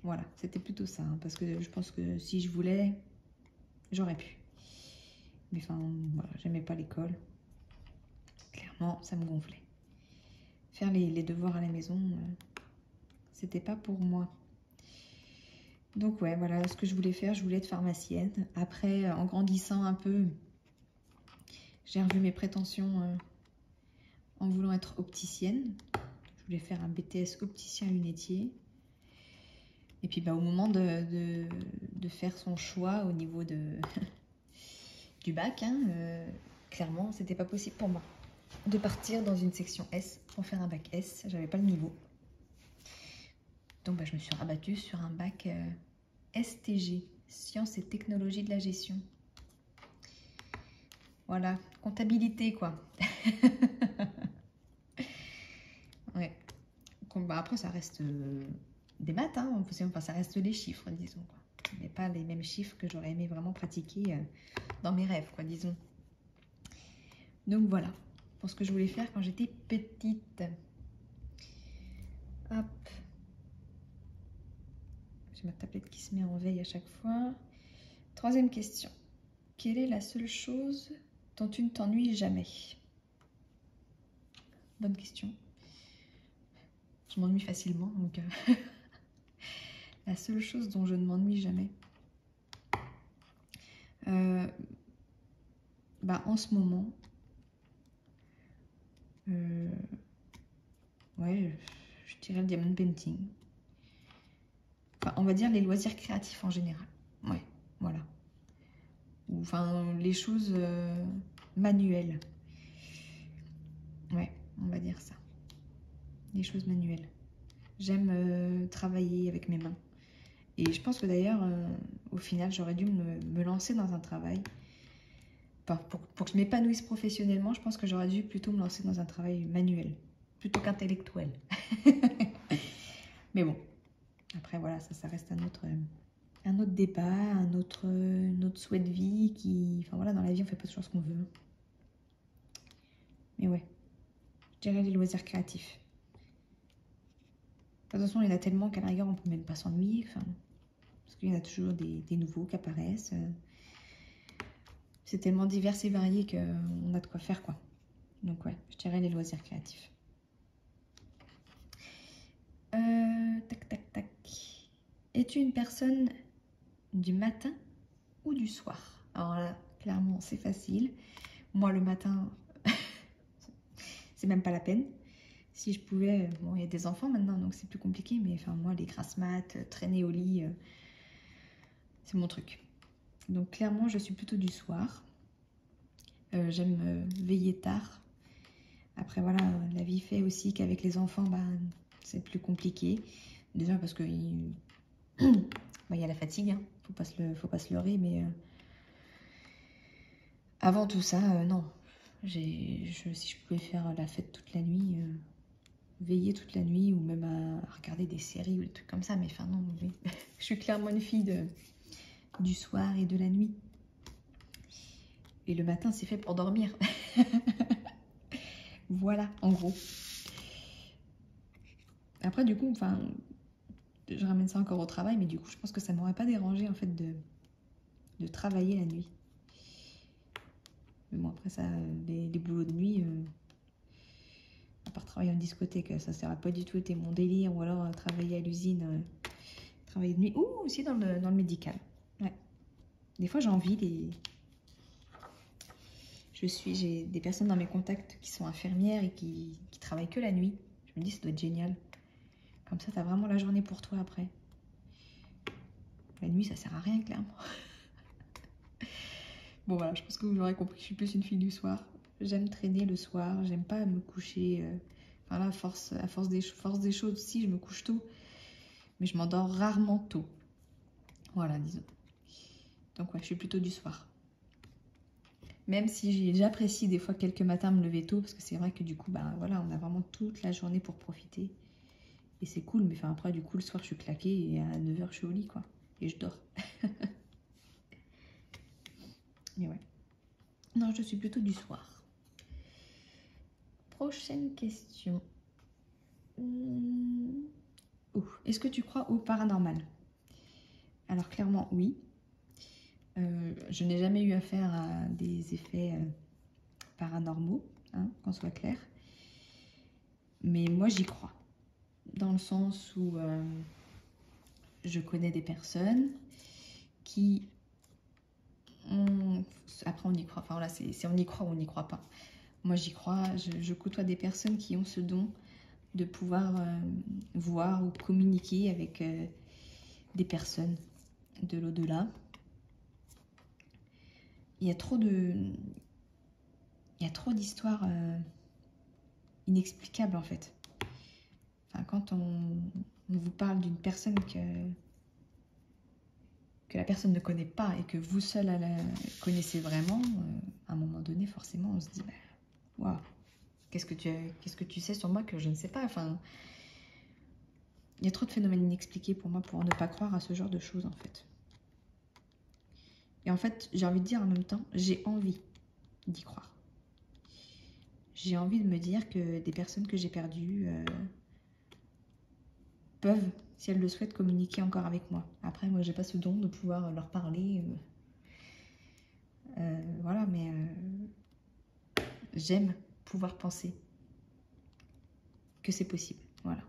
Voilà, c'était plutôt ça. Hein, parce que je pense que si je voulais, j'aurais pu. Mais enfin, voilà, j'aimais pas l'école. Clairement, ça me gonflait. Faire les devoirs à la maison, c'était pas pour moi. Donc ouais, voilà ce que je voulais faire. Je voulais être pharmacienne. Après, en grandissant un peu, j'ai revu mes prétentions en voulant être opticienne. Je voulais faire un BTS opticien-lunetier. Et puis bah, au moment de faire son choix au niveau du bac, hein, clairement, c'était pas possible pour moi de partir dans une section S pour faire un bac S. J'avais pas le niveau. Donc bah, je me suis rabattue sur un bac STG, Sciences et Technologies de la Gestion. Voilà, comptabilité quoi. Ouais. Bah, après ça reste des maths, hein. Enfin, ça reste des chiffres, disons quoi. Mais pas les mêmes chiffres que j'aurais aimé vraiment pratiquer dans mes rêves, quoi, disons. Donc voilà, pour ce que je voulais faire quand j'étais petite. Hop. J'ai ma tablette qui se met en veille à chaque fois. Troisième question. Quelle est la seule chose dont tu ne t'ennuies jamais? Bonne question. Je m'ennuie facilement, donc... La seule chose dont je ne m'ennuie jamais. Bah, en ce moment, ouais, je dirais le diamond painting. Enfin, on va dire les loisirs créatifs en général. Ouais, voilà. Ou, enfin, les choses manuelles. Ouais, on va dire ça. Les choses manuelles. J'aime travailler avec mes mains. Et je pense que d'ailleurs, au final, j'aurais dû me lancer dans un travail. Enfin, pour que je m'épanouisse professionnellement, je pense que j'aurais dû plutôt me lancer dans un travail manuel, plutôt qu'intellectuel. Mais bon, après voilà, ça reste un autre débat, un autre souhait de vie qui... Enfin voilà, dans la vie, on fait pas toujours ce qu'on veut. Mais ouais, je dirais les loisirs créatifs. De toute façon, il y en a tellement qu'à la rigueur, on peut même pas s'ennuyer. Enfin, parce qu'il y en a toujours des nouveaux qui apparaissent. C'est tellement divers et varié qu'on a de quoi faire, quoi. Donc ouais, je dirais les loisirs créatifs. Tac, tac, tac. Es-tu une personne du matin ou du soir? Alors là, clairement, c'est facile. Moi, le matin, c'est même pas la peine. Si je pouvais... Bon, il y a des enfants maintenant, donc c'est plus compliqué. Mais enfin, moi, les grasses mat, traîner au lit, c'est mon truc. Donc clairement, je suis plutôt du soir. J'aime veiller tard. Après, voilà, la vie fait aussi qu'avec les enfants, bah, c'est plus compliqué. Déjà parce que bah, y a la fatigue, hein. Faut pas se leurrer, mais avant tout ça, non. Si je pouvais faire la fête toute la nuit, veiller toute la nuit, ou même à regarder des séries ou des trucs comme ça, mais enfin non, mais je suis clairement une fille du soir et de la nuit. Et le matin, c'est fait pour dormir. Voilà, en gros. Après, du coup, enfin, je ramène ça encore au travail, mais du coup, je pense que ça m'aurait pas dérangé en fait de travailler la nuit. Mais bon, après ça, les boulots de nuit, à part travailler en discothèque, ça n'aurait pas du tout été mon délire, ou alors travailler à l'usine, travailler de nuit, ou aussi dans le médical. Ouais. Des fois, j'ai envie j'ai des personnes dans mes contacts qui sont infirmières et qui travaillent que la nuit. Je me dis, ça doit être génial. Comme ça, tu as vraiment la journée pour toi après. La nuit, ça sert à rien, clairement. Bon, voilà, je pense que vous l'aurez compris, je suis plus une fille du soir. J'aime traîner le soir, j'aime pas me coucher. Enfin là, à force des choses, si, je me couche tôt. Mais je m'endors rarement tôt. Voilà, disons. Donc ouais, je suis plutôt du soir. Même si j'apprécie des fois quelques matins me lever tôt, parce que c'est vrai que du coup, bah voilà, on a vraiment toute la journée pour profiter. Et c'est cool, mais enfin après, du coup, le soir, je suis claquée et à 9 h, je suis au lit, quoi. Et je dors. Mais ouais. Non, je suis plutôt du soir. Prochaine question. Est-ce que tu crois au paranormal? Alors clairement, oui. Je n'ai jamais eu affaire à des effets paranormaux, hein, qu'on soit clair. Mais moi, j'y crois. Dans le sens où je connais des personnes qui ont... Après, on y croit. Enfin, voilà, c'est on y croit ou on n'y croit pas. Moi, j'y crois. Je côtoie des personnes qui ont ce don de pouvoir voir ou communiquer avec des personnes de l'au-delà. Il y a trop d'histoires inexplicables, en fait. Enfin, quand on vous parle d'une personne que la personne ne connaît pas et que vous seul la connaissez vraiment, à un moment donné, forcément, on se dit, bah, waouh, qu'est-ce que tu sais sur moi que je ne sais pas. Enfin, il y a trop de phénomènes inexpliqués pour moi pour ne pas croire à ce genre de choses, en fait. Et en fait, j'ai envie de dire en même temps, j'ai envie d'y croire. J'ai envie de me dire que des personnes que j'ai perdues peuvent, si elles le souhaitent, communiquer encore avec moi. Après, moi, j'ai pas ce don de pouvoir leur parler. Voilà, mais j'aime pouvoir penser que c'est possible. Voilà.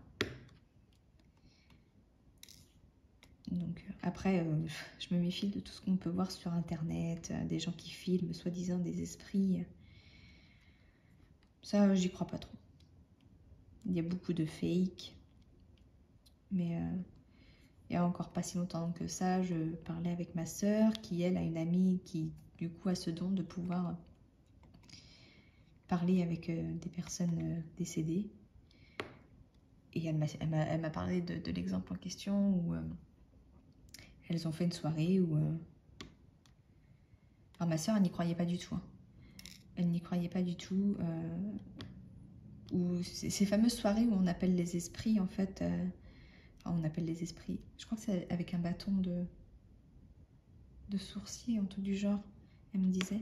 Donc après, je me méfie de tout ce qu'on peut voir sur Internet, des gens qui filment, soi-disant des esprits. Ça, j'y crois pas trop. Il y a beaucoup de fake. Mais il y a encore pas si longtemps que ça, je parlais avec ma sœur, qui elle a une amie qui du coup a ce don de pouvoir parler avec des personnes décédées. Et elle m'a parlé de l'exemple en question où elles ont fait une soirée où... Alors ma sœur, elle n'y croyait pas du tout. Hein. Elle n'y croyait pas du tout. Où ces fameuses soirées où on appelle les esprits, en fait... Enfin, on appelle les esprits. Je crois que c'est avec un bâton de sourcier, en tout du genre. Elle me disait.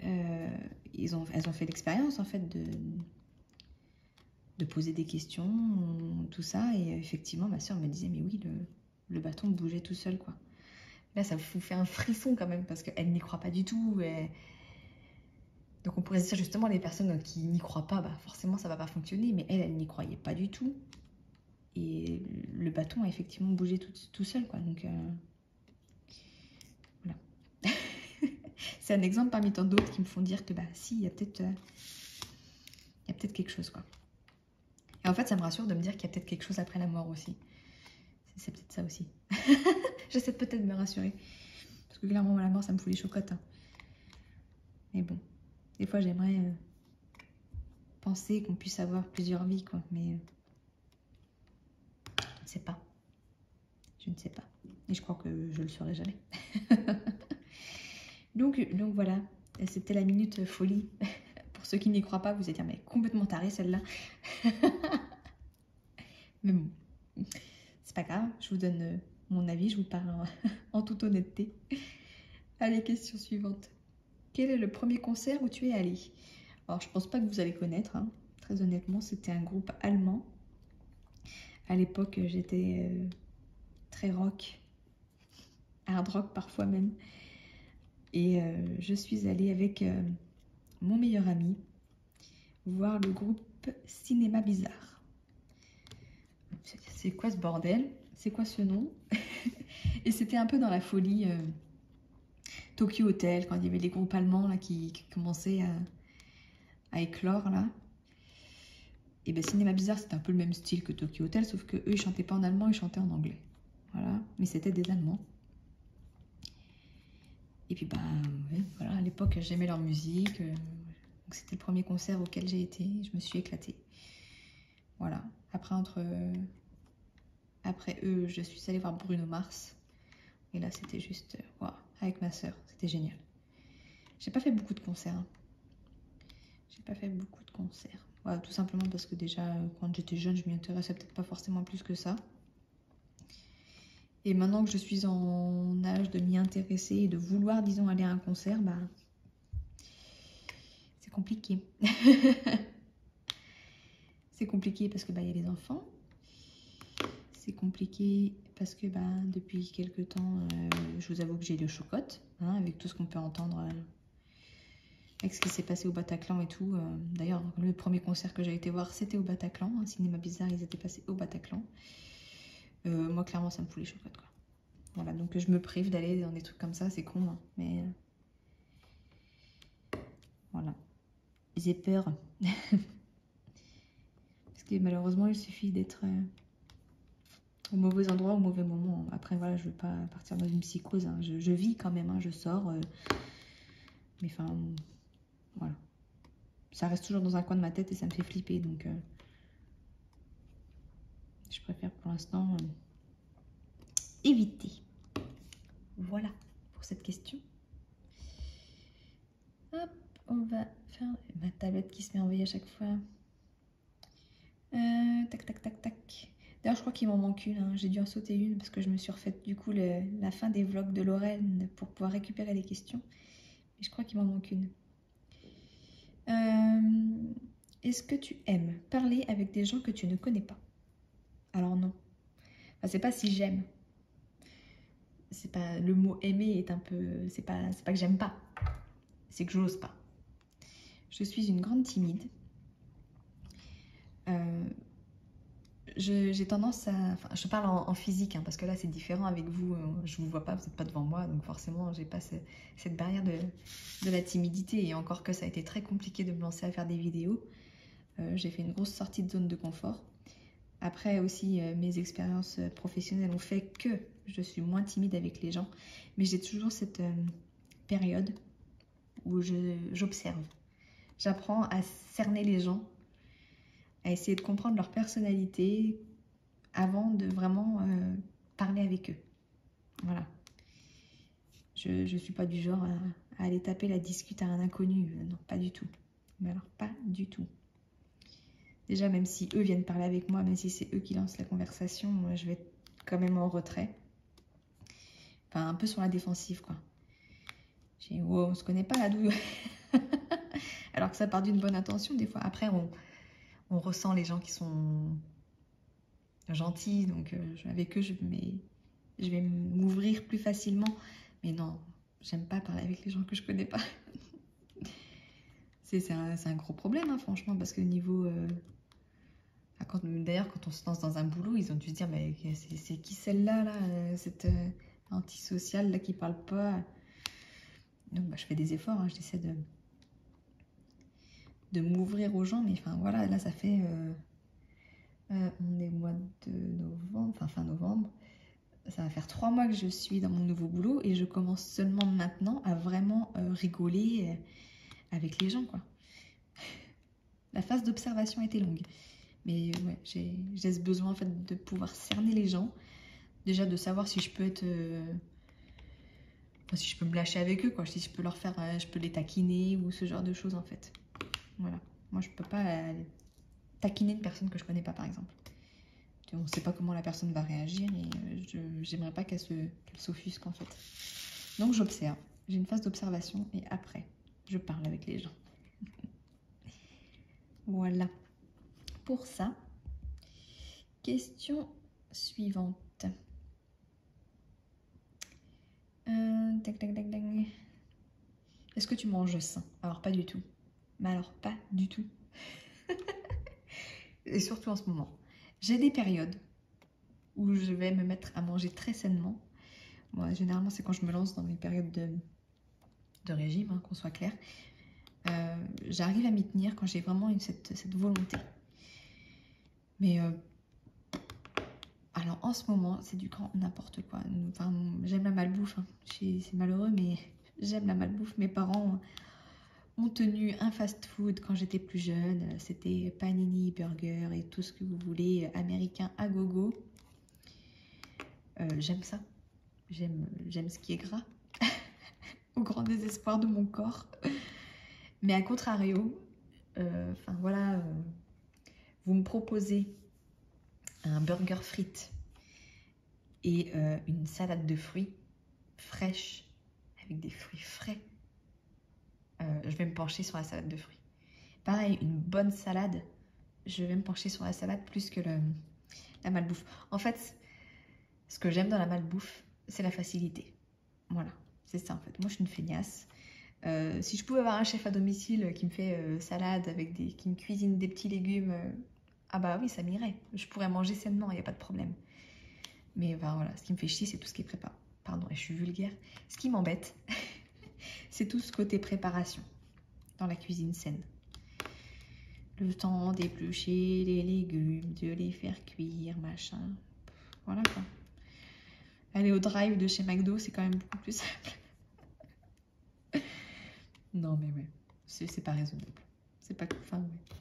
Elles ont fait l'expérience, en fait, de poser des questions, tout ça. Et effectivement, ma soeur me disait, mais oui, le bâton bougeait tout seul, quoi. Là, ça vous fait un frisson quand même, parce qu'elle n'y croit pas du tout. Donc on pourrait se dire justement, les personnes qui n'y croient pas, bah, forcément, ça va pas fonctionner. Mais elle n'y croyait pas du tout. Et le bâton a effectivement bougé tout seul, quoi. Donc, voilà. C'est un exemple parmi tant d'autres qui me font dire que, bah, si, il y a peut-être quelque chose, quoi. Et en fait, ça me rassure de me dire qu'il y a peut-être quelque chose après la mort aussi. C'est peut-être ça aussi. J'essaie peut-être de me rassurer. Parce que clairement, la mort, ça me fout les chocottes. Hein. Mais bon, des fois, j'aimerais penser qu'on puisse avoir plusieurs vies, quoi. Mais je ne sais pas. Je ne sais pas. Et je crois que je le saurai jamais. donc voilà, c'était la minute folie. Pour ceux qui n'y croient pas, vous allez dire, mais complètement tarée celle-là. Mais bon, c'est pas grave, je vous donne mon avis, je vous parle en toute honnêteté. Allez, question suivante. Quel est le premier concert où tu es allé? Alors, je pense pas que vous allez connaître, hein. Très honnêtement, c'était un groupe allemand. À l'époque, j'étais très rock, hard rock parfois même. Et je suis allée avec mon meilleur ami voir le groupe Cinéma Bizarre. C'est quoi ce bordel? C'est quoi ce nom? Et c'était un peu dans la folie Tokyo Hotel, quand il y avait les groupes allemands là, qui commençaient à éclore là. Et bien Cinéma Bizarre, c'était un peu le même style que Tokyo Hotel, sauf que eux ils chantaient pas en allemand, ils chantaient en anglais. Voilà, mais c'était des Allemands. Et puis bah ouais, voilà, à l'époque j'aimais leur musique, donc c'était le premier concert auquel j'ai été, je me suis éclatée. Voilà, après eux, je suis allée voir Bruno Mars. Et là, c'était juste, wow, avec ma sœur, c'était génial. J'ai pas fait beaucoup de concerts. Hein. J'ai pas fait beaucoup de concerts. Ouais, tout simplement parce que déjà, quand j'étais jeune, je m'y intéressais peut-être pas forcément plus que ça. Et maintenant que je suis en âge de m'y intéresser et de vouloir, disons, aller à un concert, bah, c'est compliqué. C'est compliqué parce que bah, y a les enfants. C'est compliqué parce que bah, depuis quelques temps, je vous avoue que j'ai le chocotte, hein, avec tout ce qu'on peut entendre, avec ce qui s'est passé au Bataclan et tout. D'ailleurs, le premier concert que j'ai été voir, c'était au Bataclan. Un Cinéma Bizarre, ils étaient passés au Bataclan. Moi, clairement, ça me fout les chocottes, quoi. Voilà, donc je me prive d'aller dans des trucs comme ça, c'est con, hein, mais voilà. J'ai peur. Parce que malheureusement, il suffit d'être au mauvais endroit, au mauvais moment. Après, voilà, je veux pas partir dans une psychose. Hein. Je vis quand même, hein, je sors. Mais enfin, voilà. Ça reste toujours dans un coin de ma tête et ça me fait flipper. Donc, je préfère pour l'instant éviter. Voilà pour cette question. Hop, on va faire ma tablette qui se met en veille à chaque fois. Tac, tac, tac, tac. D'ailleurs, je crois qu'il m'en manque une. Hein. J'ai dû en sauter une parce que je me suis refaite du coup la fin des vlogs de Lorraine pour pouvoir récupérer les questions. Mais je crois qu'il m'en manque une. Est-ce que tu aimes parler avec des gens que tu ne connais pas? Alors non. Enfin, c'est pas si j'aime. C'est pas le mot aimer est un peu. C'est pas que j'aime pas. C'est que j'ose pas. Je suis une grande timide. J'ai tendance à... Enfin, je parle en physique, hein, parce que là, c'est différent avec vous. Je vous vois pas, vous n'êtes pas devant moi. Donc forcément, j'ai pas cette barrière de la timidité. Et encore que ça a été très compliqué de me lancer à faire des vidéos. J'ai fait une grosse sortie de zone de confort. Après aussi, mes expériences professionnelles ont fait que je suis moins timide avec les gens. Mais j'ai toujours cette période où j'observe. J'apprends à cerner les gens, à essayer de comprendre leur personnalité avant de vraiment parler avec eux. Voilà. Je ne suis pas du genre à aller taper la discute à un inconnu. Non, pas du tout. Mais alors, pas du tout. Déjà, même si eux viennent parler avec moi, même si c'est eux qui lancent la conversation, moi, je vais être quand même en retrait. Enfin, un peu sur la défensive, quoi. J'ai wow, on se connaît pas là, d'où. Alors que ça part d'une bonne intention, des fois. Après, on ressent les gens qui sont gentils, donc avec eux, je vais m'ouvrir plus facilement. Mais non, j'aime pas parler avec les gens que je connais pas. C'est un gros problème, hein, franchement, parce que niveau... D'ailleurs, quand on se lance dans un boulot, ils ont dû se dire, mais c'est qui celle-là, là, cette antisociale là, qui parle pas. Donc, bah, je fais des efforts, hein, j'essaie de m'ouvrir aux gens, mais enfin, voilà, là, ça fait... on est au mois de novembre, enfin, fin novembre. Ça va faire 3 mois que je suis dans mon nouveau boulot et je commence seulement maintenant à vraiment rigoler avec les gens, quoi. La phase d'observation était longue. Mais ouais, j'ai ce besoin en fait de pouvoir cerner les gens. Déjà de savoir si je peux être... si je peux me lâcher avec eux, quoi. Si je peux leur faire... je peux les taquiner ou ce genre de choses en fait. Voilà. Moi je peux pas taquiner une personne que je connais pas par exemple. On ne sait pas comment la personne va réagir et j'aimerais pas qu'elle s'offusque en fait. Donc j'observe. J'ai une phase d'observation et après, je parle avec les gens. Voilà. Pour ça, question suivante. Tac, tac, tac, tac. Est-ce que tu manges sain? Alors pas du tout. Mais alors pas du tout. Et surtout en ce moment. J'ai des périodes où je vais me mettre à manger très sainement. Moi, généralement, c'est quand je me lance dans mes périodes de régime, hein, qu'on soit clair. J'arrive à m'y tenir quand j'ai vraiment cette volonté. Mais alors en ce moment, c'est du grand n'importe quoi. Enfin, j'aime la malbouffe. Hein. C'est malheureux, mais j'aime la malbouffe. Mes parents ont tenu un fast-food quand j'étais plus jeune. C'était panini, burger et tout ce que vous voulez, américain à gogo. J'aime ça. J'aime ce qui est gras. Au grand désespoir de mon corps. Mais à contrario, enfin voilà, vous me proposez un burger frites et une salade de fruits fraîche avec des fruits frais. Je vais me pencher sur la salade de fruits. Pareil, une bonne salade, je vais me pencher sur la salade plus que la malbouffe. En fait, ce que j'aime dans la malbouffe, c'est la facilité. Voilà, c'est ça en fait. Moi, je suis une feignasse. Si je pouvais avoir un chef à domicile qui me fait salade, qui me cuisine des petits légumes, ah bah oui, ça m'irait. Je pourrais manger sainement, il n'y a pas de problème. Mais enfin, voilà, ce qui me fait chier, c'est tout ce qui est prépa. Pardon, et je suis vulgaire. Ce qui m'embête, c'est tout ce côté préparation dans la cuisine saine. Le temps d'éplucher les légumes, de les faire cuire, machin. Voilà quoi. Aller au drive de chez McDo, c'est quand même beaucoup plus simple. Non mais ouais, c'est pas raisonnable. C'est pas... Enfin, ouais.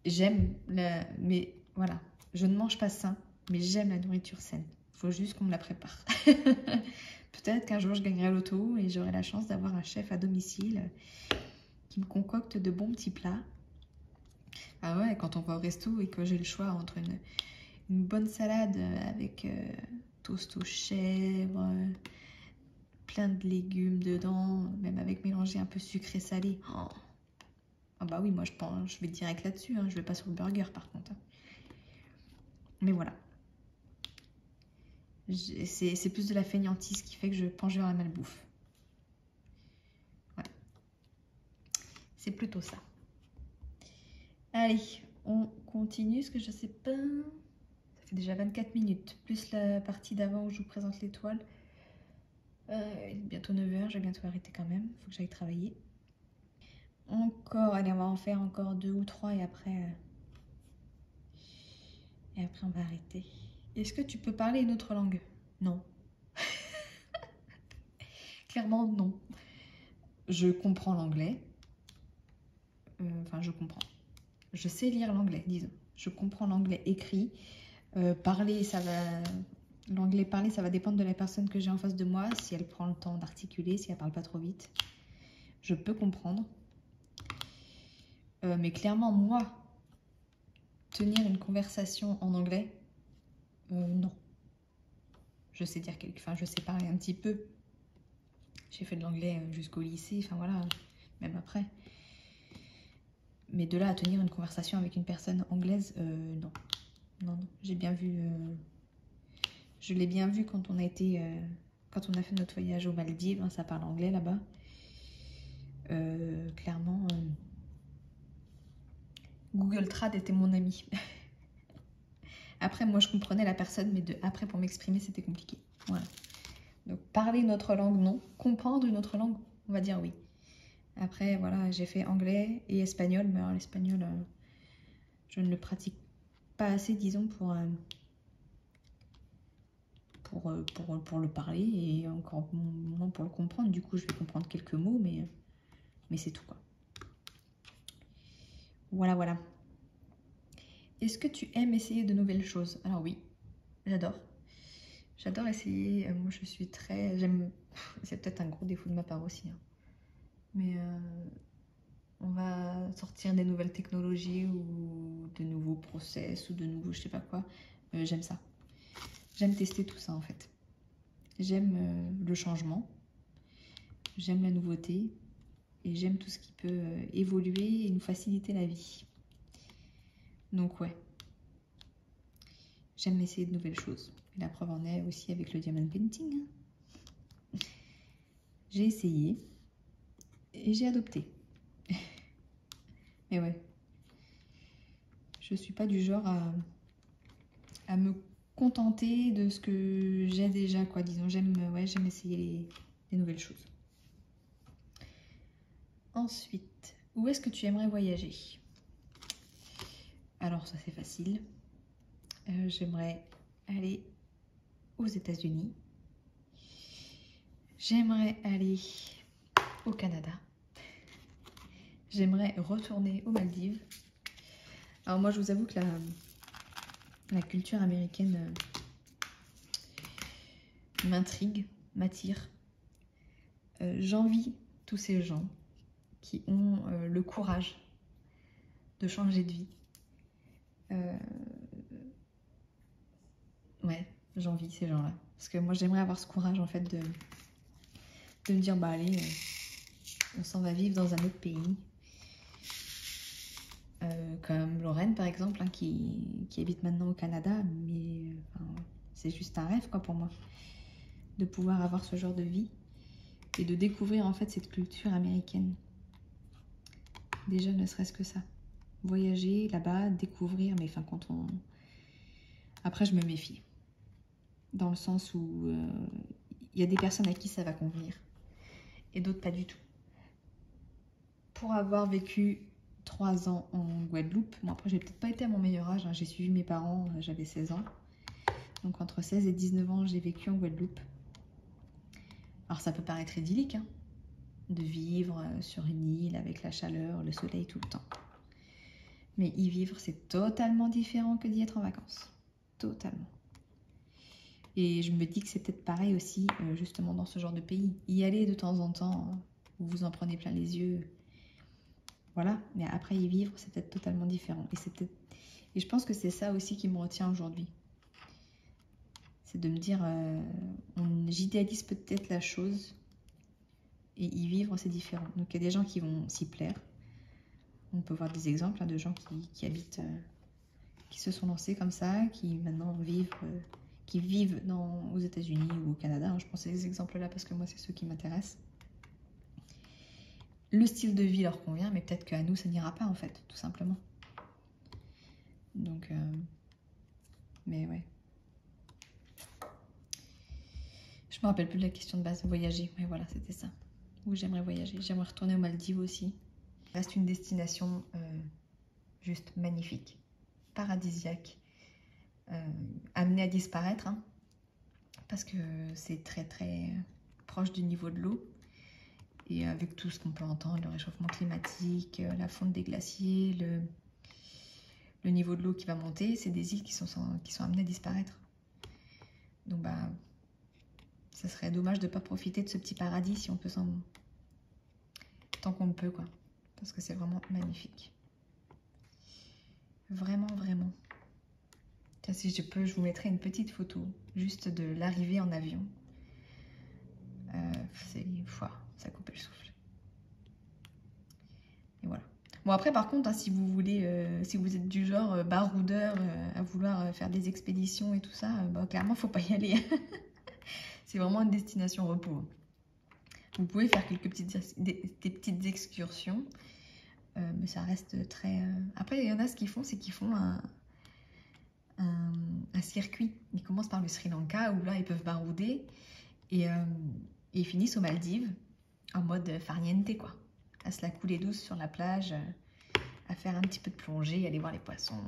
J'aime mais voilà, je ne mange pas sain, mais j'aime la nourriture saine. Il faut juste qu'on me la prépare. Peut-être qu'un jour je gagnerai l'auto et j'aurai la chance d'avoir un chef à domicile qui me concocte de bons petits plats. Ah ouais, quand on va au resto et que j'ai le choix entre une bonne salade avec toast aux chèvres, plein de légumes dedans, même avec mélangé un peu sucré salé. Oh. Ah bah oui, moi je vais direct là-dessus, hein. Je vais pas sur le burger par contre. Mais voilà. C'est plus de la fainéantise qui fait que je penche vers la malbouffe. Ouais. C'est plutôt ça. Allez, on continue, parce que je sais pas... Ça fait déjà 24 minutes, plus la partie d'avant où je vous présente l'étoile. Il est bientôt 9 h, je vais bientôt arrêter quand même. Il faut que j'aille travailler. Encore, allez, on va en faire encore 2 ou 3 et après on va arrêter. Est-ce que tu peux parler une autre langue? Non. Clairement, non. Je comprends l'anglais. Enfin, je comprends. Je sais lire l'anglais, disons. Je comprends l'anglais écrit. Parler, ça va... L'anglais parlé, ça va dépendre de la personne que j'ai en face de moi. Si elle prend le temps d'articuler, si elle parle pas trop vite. Je peux comprendre. Mais clairement, moi, tenir une conversation en anglais, non. Je sais dire enfin, je sais parler un petit peu. J'ai fait de l'anglais jusqu'au lycée, enfin voilà, même après. Mais de là à tenir une conversation avec une personne anglaise, non. Non, non. J'ai bien vu... je l'ai bien vu quand on a été... quand on a fait notre voyage aux Maldives, hein, ça parle anglais là-bas. Clairement, Google Trad était mon ami. Après, moi, je comprenais la personne, mais après, pour m'exprimer, c'était compliqué. Voilà. Donc, parler une autre langue, non. Comprendre une autre langue, on va dire oui. Après, voilà, j'ai fait anglais et espagnol, mais alors l'espagnol, je ne le pratique pas assez, disons, pour le parler et encore moins pour le comprendre. Du coup, je vais comprendre quelques mots, mais c'est tout, quoi. Voilà, voilà. Est-ce que tu aimes essayer de nouvelles choses? Alors oui, j'adore. J'adore essayer. Moi, je suis très... C'est peut-être un gros défaut de ma part aussi. Hein. Mais on va sortir des nouvelles technologies ou de nouveaux process ou de nouveaux je sais pas quoi. J'aime ça. J'aime tester tout ça en fait. J'aime le changement. J'aime la nouveauté. Et j'aime tout ce qui peut évoluer et nous faciliter la vie. Donc ouais. j'aime essayer de nouvelles choses. Et la preuve en est aussi avec le diamond painting. Hein. J'ai essayé et j'ai adopté. Mais ouais, je suis pas du genre à me contenter de ce que j'ai déjà, quoi. Disons, j'aime essayer les nouvelles choses. Ensuite, où est-ce que tu aimerais voyager? Alors ça c'est facile. J'aimerais aller aux États-Unis. J'aimerais aller au Canada. J'aimerais retourner aux Maldives. Alors moi je vous avoue que la culture américaine m'intrigue, m'attire. J'envie tous ces gens qui ont le courage de changer de vie. Ouais, j'envie ces gens-là. Parce que moi, j'aimerais avoir ce courage, en fait, de me dire, bah allez, on s'en va vivre dans un autre pays. Comme Lorraine, par exemple, hein, qui habite maintenant au Canada. Mais c'est juste un rêve, quoi, pour moi. De pouvoir avoir ce genre de vie. Et de découvrir, en fait, cette culture américaine. Déjà, ne serait-ce que ça. Voyager là-bas, découvrir, mais enfin, quand on... Après, je me méfie. Dans le sens où il y a des personnes à qui ça va convenir et d'autres pas du tout. Pour avoir vécu 3 ans en Guadeloupe, bon après j'ai peut-être pas été à mon meilleur âge, hein, j'ai suivi mes parents, j'avais 16 ans. Donc entre 16 et 19 ans, j'ai vécu en Guadeloupe. Alors ça peut paraître idyllique, hein, de vivre sur une île avec la chaleur, le soleil tout le temps. Mais y vivre, c'est totalement différent que d'y être en vacances. Totalement. Et je me dis que c'est peut-être pareil aussi, justement, dans ce genre de pays. Y aller de temps en temps, vous vous en prenez plein les yeux. Voilà, mais après y vivre, c'est peut-être totalement différent. Et je pense que c'est ça aussi qui me retient aujourd'hui. C'est de me dire, j'idéalise peut-être la chose, et y vivre, c'est différent. Donc il y a des gens qui vont s'y plaire. On peut voir des exemples de gens qui habitent, qui se sont lancés comme ça, qui maintenant vivent... qui vivent aux États-Unis ou au Canada. Je pense à ces exemples-là parce que moi, c'est ceux qui m'intéressent. Le style de vie leur convient, mais peut-être qu'à nous, ça n'ira pas, en fait, tout simplement. Donc, mais ouais. Je me rappelle plus de la question de base, voyager. Mais voilà, c'était ça. Où j'aimerais voyager. J'aimerais retourner aux Maldives aussi. Ça reste une destination juste magnifique, paradisiaque, amenée à disparaître, hein, parce que c'est très très proche du niveau de l'eau. Et avec tout ce qu'on peut entendre, le réchauffement climatique, la fonte des glaciers, le niveau de l'eau qui va monter, c'est des îles qui sont amenées à disparaître. Donc bah, ça serait dommage de ne pas profiter de ce petit paradis si on peut tant qu'on le peut, quoi. Parce que c'est vraiment magnifique. Vraiment, vraiment. Tiens, si je peux, je vous mettrai une petite photo, juste de l'arrivée en avion. Ça coupe le souffle. Et voilà. Bon après par contre, hein, si vous voulez, si vous êtes du genre baroudeur à vouloir faire des expéditions et tout ça, bah, clairement faut pas y aller. C'est vraiment une destination repos. Vous pouvez faire quelques des petites excursions, mais ça reste très... Après il y en a ce qu'ils font, c'est qu'ils font un circuit. Ils commencent par le Sri Lanka où là ils peuvent barouder et ils finissent aux Maldives en mode farniente, quoi. À se la couler douce sur la plage, à faire un petit peu de plongée, aller voir les poissons.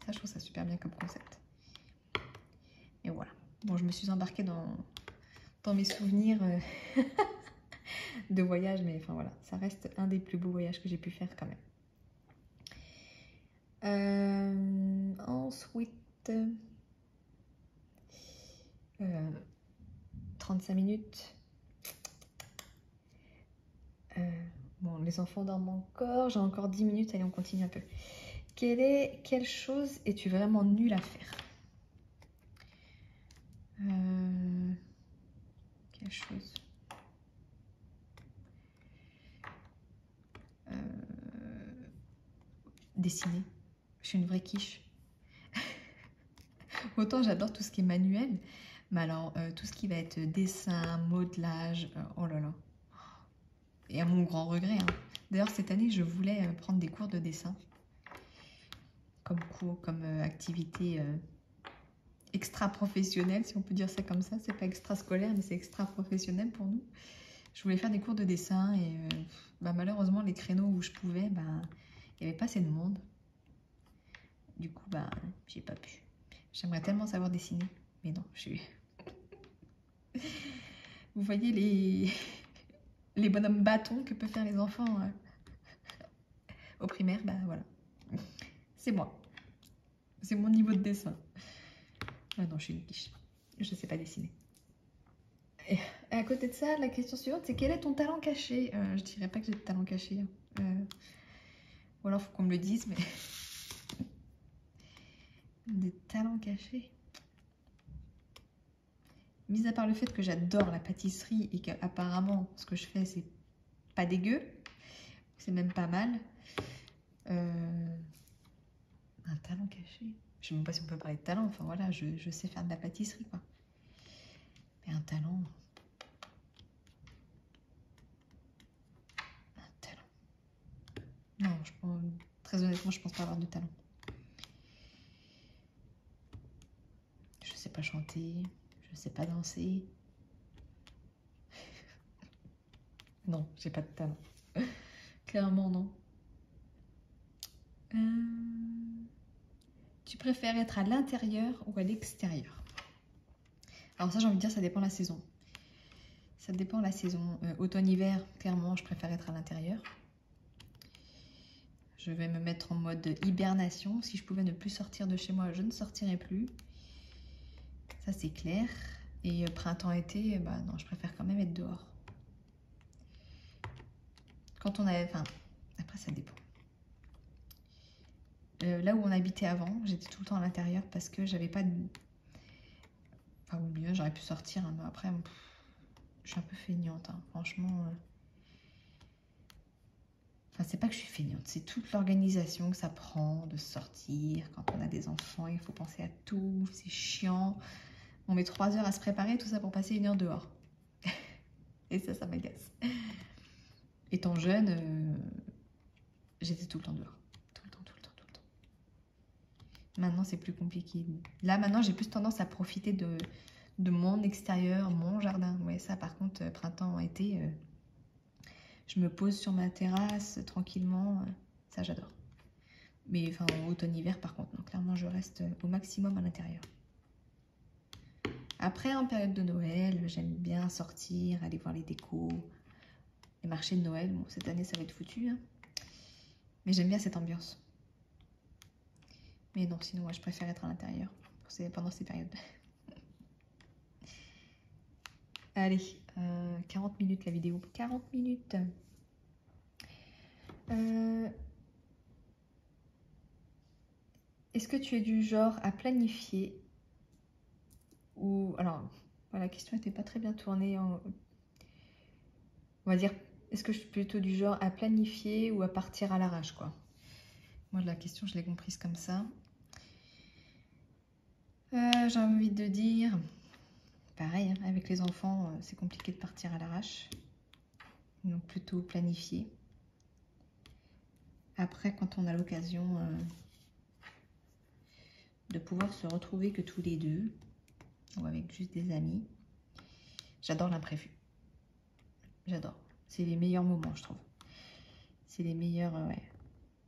Ça, je trouve ça super bien comme concept. Et voilà. Bon, je me suis embarquée dans mes souvenirs de voyage, mais enfin voilà, ça reste un des plus beaux voyages que j'ai pu faire quand même. Ensuite, 35 minutes. Bon, les enfants dorment encore, j'ai encore 10 minutes, allez on continue un peu. Quelle chose es-tu vraiment nulle à faire? Quelle chose? Dessiner. Je suis une vraie quiche. Autant j'adore tout ce qui est manuel, mais alors tout ce qui va être dessin, modelage, oh là là. Et à mon grand regret. Hein. D'ailleurs, cette année, je voulais prendre des cours de dessin comme cours, comme activité extra-professionnelle, si on peut dire ça comme ça. C'est pas extra-scolaire, mais c'est extra-professionnel pour nous. Je voulais faire des cours de dessin et malheureusement, les créneaux où je pouvais, il n'y avait pas assez de monde. Du coup, j'ai pas pu. J'aimerais tellement savoir dessiner, mais non, je suis... Vous voyez les bonhommes bâtons que peuvent faire les enfants au primaire, voilà. C'est moi. C'est mon niveau de dessin. Ah non, je suis une quiche. Je sais pas dessiner. Et à côté de ça, la question suivante, c'est quel est ton talent caché? Je dirais pas que j'ai de talent caché. Ou alors, il faut qu'on me le dise, mais... Des talents cachés. Mis à part le fait que j'adore la pâtisserie et qu'apparemment, ce que je fais, c'est pas dégueu. C'est même pas mal. Un talent caché. Je sais même pas si on peut parler de talent. Enfin voilà, je sais faire de la pâtisserie, quoi. Mais un talent... Non, très honnêtement, je pense pas avoir de talent. Je sais pas chanter, je sais pas danser. Non, j'ai pas de talent. Clairement, non. Tu préfères être à l'intérieur ou à l'extérieur? Alors ça, j'ai envie de dire, ça dépend de la saison. Ça dépend de la saison. Automne-hiver, clairement, je préfère être à l'intérieur. Je vais me mettre en mode hibernation. Si je pouvais ne plus sortir de chez moi, je ne sortirais plus. Ça, c'est clair. Et printemps-été, non, je préfère quand même être dehors. Quand on avait... Enfin, après, ça dépend. Là où on habitait avant, j'étais tout le temps à l'intérieur parce que j'avais pas de... Enfin, ou mieux, j'aurais pu sortir. Hein, mais après, je suis un peu feignante, hein, franchement... Enfin, c'est pas que je suis feignante, c'est toute l'organisation que ça prend de sortir. Quand on a des enfants, il faut penser à tout, c'est chiant. On met 3 heures à se préparer, tout ça pour passer 1 heure dehors. Et ça m'agace. Étant jeune, j'étais tout le temps dehors. Tout le temps. Maintenant, c'est plus compliqué. Là, maintenant, j'ai plus tendance à profiter de mon extérieur, mon jardin. Ouais, ça, par contre, printemps, été... Je me pose sur ma terrasse tranquillement, ça j'adore. Mais enfin, automne-hiver par contre, non, clairement je reste au maximum à l'intérieur. Après, en période de Noël, j'aime bien sortir, aller voir les décos, les marchés de Noël. Bon, cette année ça va être foutu, hein. Mais j'aime bien cette ambiance. Mais non, sinon moi je préfère être à l'intérieur pendant ces périodes. Allez, 40 minutes la vidéo. 40 minutes. Est-ce que tu es du genre à planifier ou... Alors, voilà, la question n'était pas très bien tournée. On va dire, est-ce que je suis plutôt du genre à planifier ou à partir à l'arrache, quoi? Moi, la question, je l'ai comprise comme ça. J'ai envie de dire... Pareil, hein, avec les enfants, c'est compliqué de partir à l'arrache. Donc plutôt planifier. Après, quand on a l'occasion de pouvoir se retrouver que tous les deux, ou avec juste des amis, j'adore l'imprévu. J'adore. C'est les meilleurs moments, je trouve. C'est les meilleurs,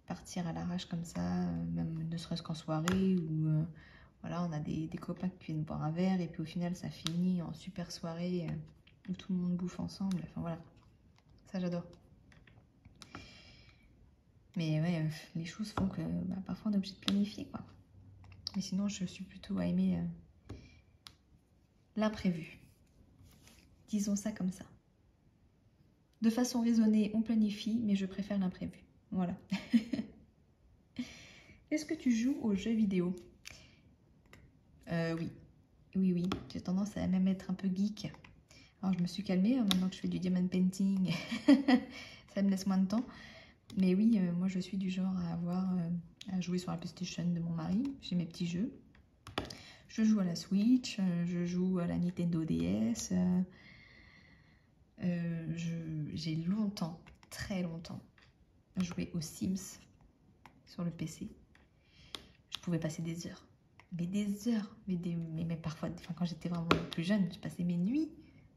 partir à l'arrache comme ça, même ne serait-ce qu'en soirée, ou voilà, on a des copains qui viennent boire un verre, et puis au final, ça finit en super soirée, où tout le monde bouffe ensemble. Enfin voilà, ça j'adore. Mais ouais, les choses font que parfois on est obligé de planifier, quoi. Mais sinon, je suis plutôt à aimer l'imprévu. Disons ça comme ça. De façon raisonnée, on planifie, mais je préfère l'imprévu. Voilà. Est-ce que tu joues aux jeux vidéo? Oui. Oui. J'ai tendance à même être un peu geek. Alors, je me suis calmée, hein, maintenant que je fais du diamond painting. Ça me laisse moins de temps. Mais oui, moi, je suis du genre à jouer sur la PlayStation de mon mari. J'ai mes petits jeux. Je joue à la Switch, je joue à la Nintendo DS. J'ai longtemps, très longtemps, joué aux Sims sur le PC. Je pouvais passer des heures. Mais des heures. Mais parfois, enfin, quand j'étais vraiment plus jeune, je passais mes nuits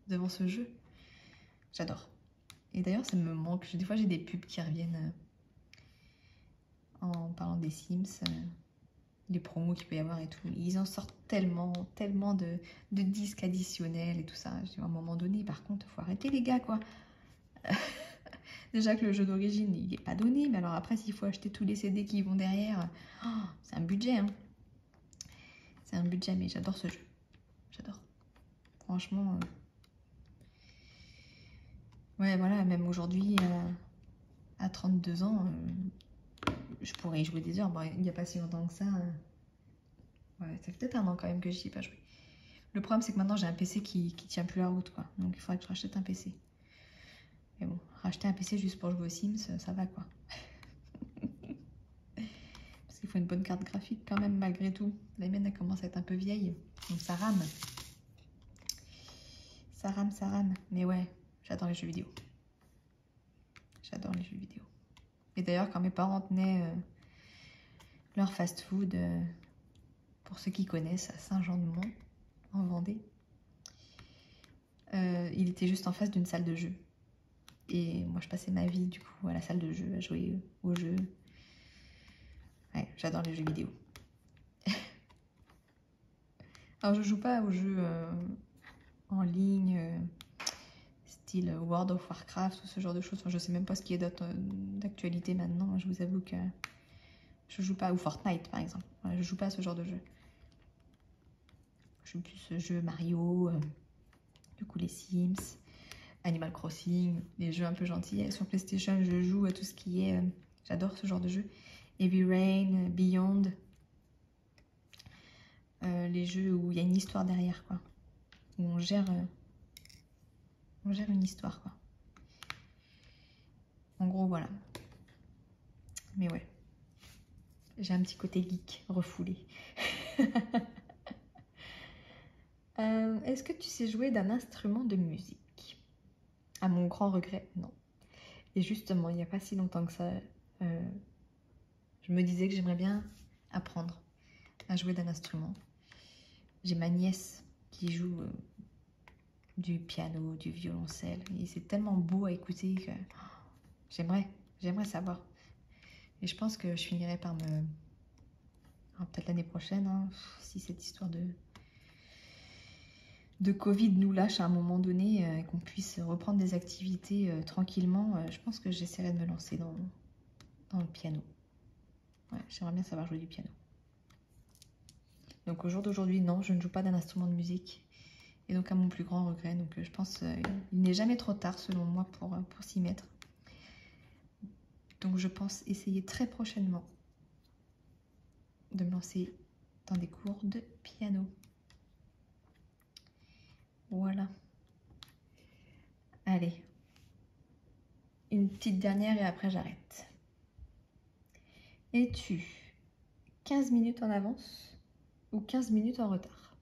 devant ce jeu. J'adore. Et d'ailleurs, ça me manque. Des fois, j'ai des pubs qui reviennent en parlant des Sims, les promos qu'il peut y avoir et tout. Ils en sortent tellement de disques additionnels et tout ça. Je dis, à un moment donné, par contre, il faut arrêter les gars, quoi. Déjà que le jeu d'origine, il n'est pas donné. Mais alors après, s'il faut acheter tous les CD qui vont derrière, oh, c'est un budget, hein. C'est un budget, mais j'adore ce jeu. J'adore. Franchement... Ouais, voilà, même aujourd'hui, à 32 ans, je pourrais y jouer des heures. Bon, il n'y a pas si longtemps que ça. Ouais, ça fait peut-être un an quand même que j'y ai pas joué. Le problème, c'est que maintenant, j'ai un PC qui tient plus la route, quoi. Donc, il faudrait que je rachète un PC. Mais bon, racheter un PC juste pour jouer aux Sims, ça va, quoi. Parce qu'il faut une bonne carte graphique quand même, malgré tout. La mienne, elle commence à être un peu vieille. Donc, ça rame. Ça rame. Mais ouais, j'adore les jeux vidéo. J'adore les jeux vidéo. Et d'ailleurs, quand mes parents tenaient leur fast-food, pour ceux qui connaissent, à Saint-Jean-de-Mont, en Vendée, il était juste en face d'une salle de jeu. Et moi, je passais ma vie, du coup, à la salle de jeu, à jouer aux jeux. Ouais, j'adore les jeux vidéo. Alors, je joue pas aux jeux en ligne, style World of Warcraft ou ce genre de choses. Enfin, je sais même pas ce qui est d'actualité maintenant. Je vous avoue que je joue pas, ou Fortnite par exemple. Voilà, je joue pas à ce genre de jeu. Je joue plus jeux Mario, du coup les Sims, Animal Crossing, les jeux un peu gentils. Sur PlayStation, je joue à tout ce qui est... j'adore ce genre de jeu. Heavy Rain, Beyond. Les jeux où il y a une histoire derrière, quoi. Où on gère une histoire, quoi. En gros, voilà. Mais ouais. J'ai un petit côté geek refoulé. Est-ce que tu sais jouer d'un instrument de musique? À mon grand regret, non. Et justement, il n'y a pas si longtemps que ça, je me disais que j'aimerais bien apprendre à jouer d'un instrument. J'ai ma nièce qui joue du piano, du violoncelle. Et c'est tellement beau à écouter que j'aimerais savoir. Et je pense que je finirai par me... Alors, peut-être l'année prochaine, hein, si cette histoire de Covid nous lâche à un moment donné et qu'on puisse reprendre des activités tranquillement, je pense que j'essaierai de me lancer dans le piano. Ouais, j'aimerais bien savoir jouer du piano. Donc au jour d'aujourd'hui, non, je ne joue pas d'un instrument de musique. Et donc à mon plus grand regret, donc je pense il n'est jamais trop tard selon moi pour s'y mettre. Donc je pense essayer très prochainement de me lancer dans des cours de piano. Voilà. Allez. Une petite dernière et après j'arrête. Es-tu 15 minutes en avance ou 15 minutes en retard?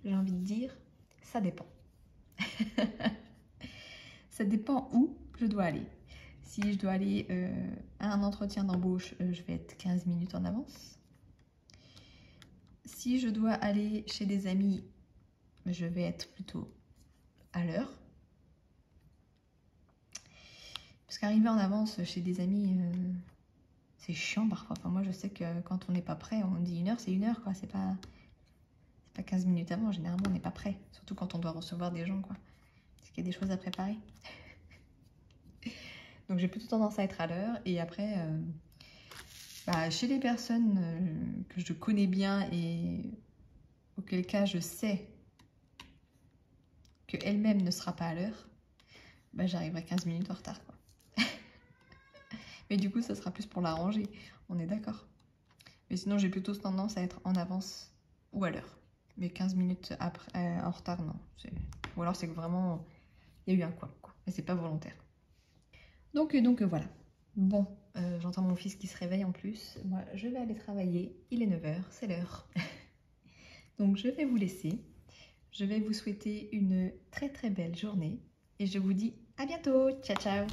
J'ai envie de dire, ça dépend. Ça dépend où je dois aller. Si je dois aller à un entretien d'embauche, je vais être 15 minutes en avance. Si je dois aller chez des amis, je vais être plutôt à l'heure. Parce qu'arriver en avance chez des amis, c'est chiant parfois. Enfin, moi, je sais que quand on n'est pas prêt, on dit 1 heure, c'est 1 heure, quoi. C'est pas 15 minutes avant. Généralement, on n'est pas prêt. Surtout quand on doit recevoir des gens, quoi. Parce qu'il y a des choses à préparer. Donc, j'ai plutôt tendance à être à l'heure. Et après, chez les personnes que je connais bien et auquel cas je sais qu'elle-même ne sera pas à l'heure, j'arriverai 15 minutes en retard, quoi. Mais du coup, ça sera plus pour l'arranger. On est d'accord. Mais sinon, j'ai plutôt tendance à être en avance ou à l'heure. Mais 15 minutes après, en retard, non. Ou alors, c'est que vraiment, il y a eu un quoi. Mais c'est pas volontaire. Donc voilà. Bon, j'entends mon fils qui se réveille en plus. Moi, je vais aller travailler. Il est 9 h, c'est l'heure. Donc je vais vous laisser. Je vais vous souhaiter une très très belle journée et je vous dis à bientôt. Ciao ciao.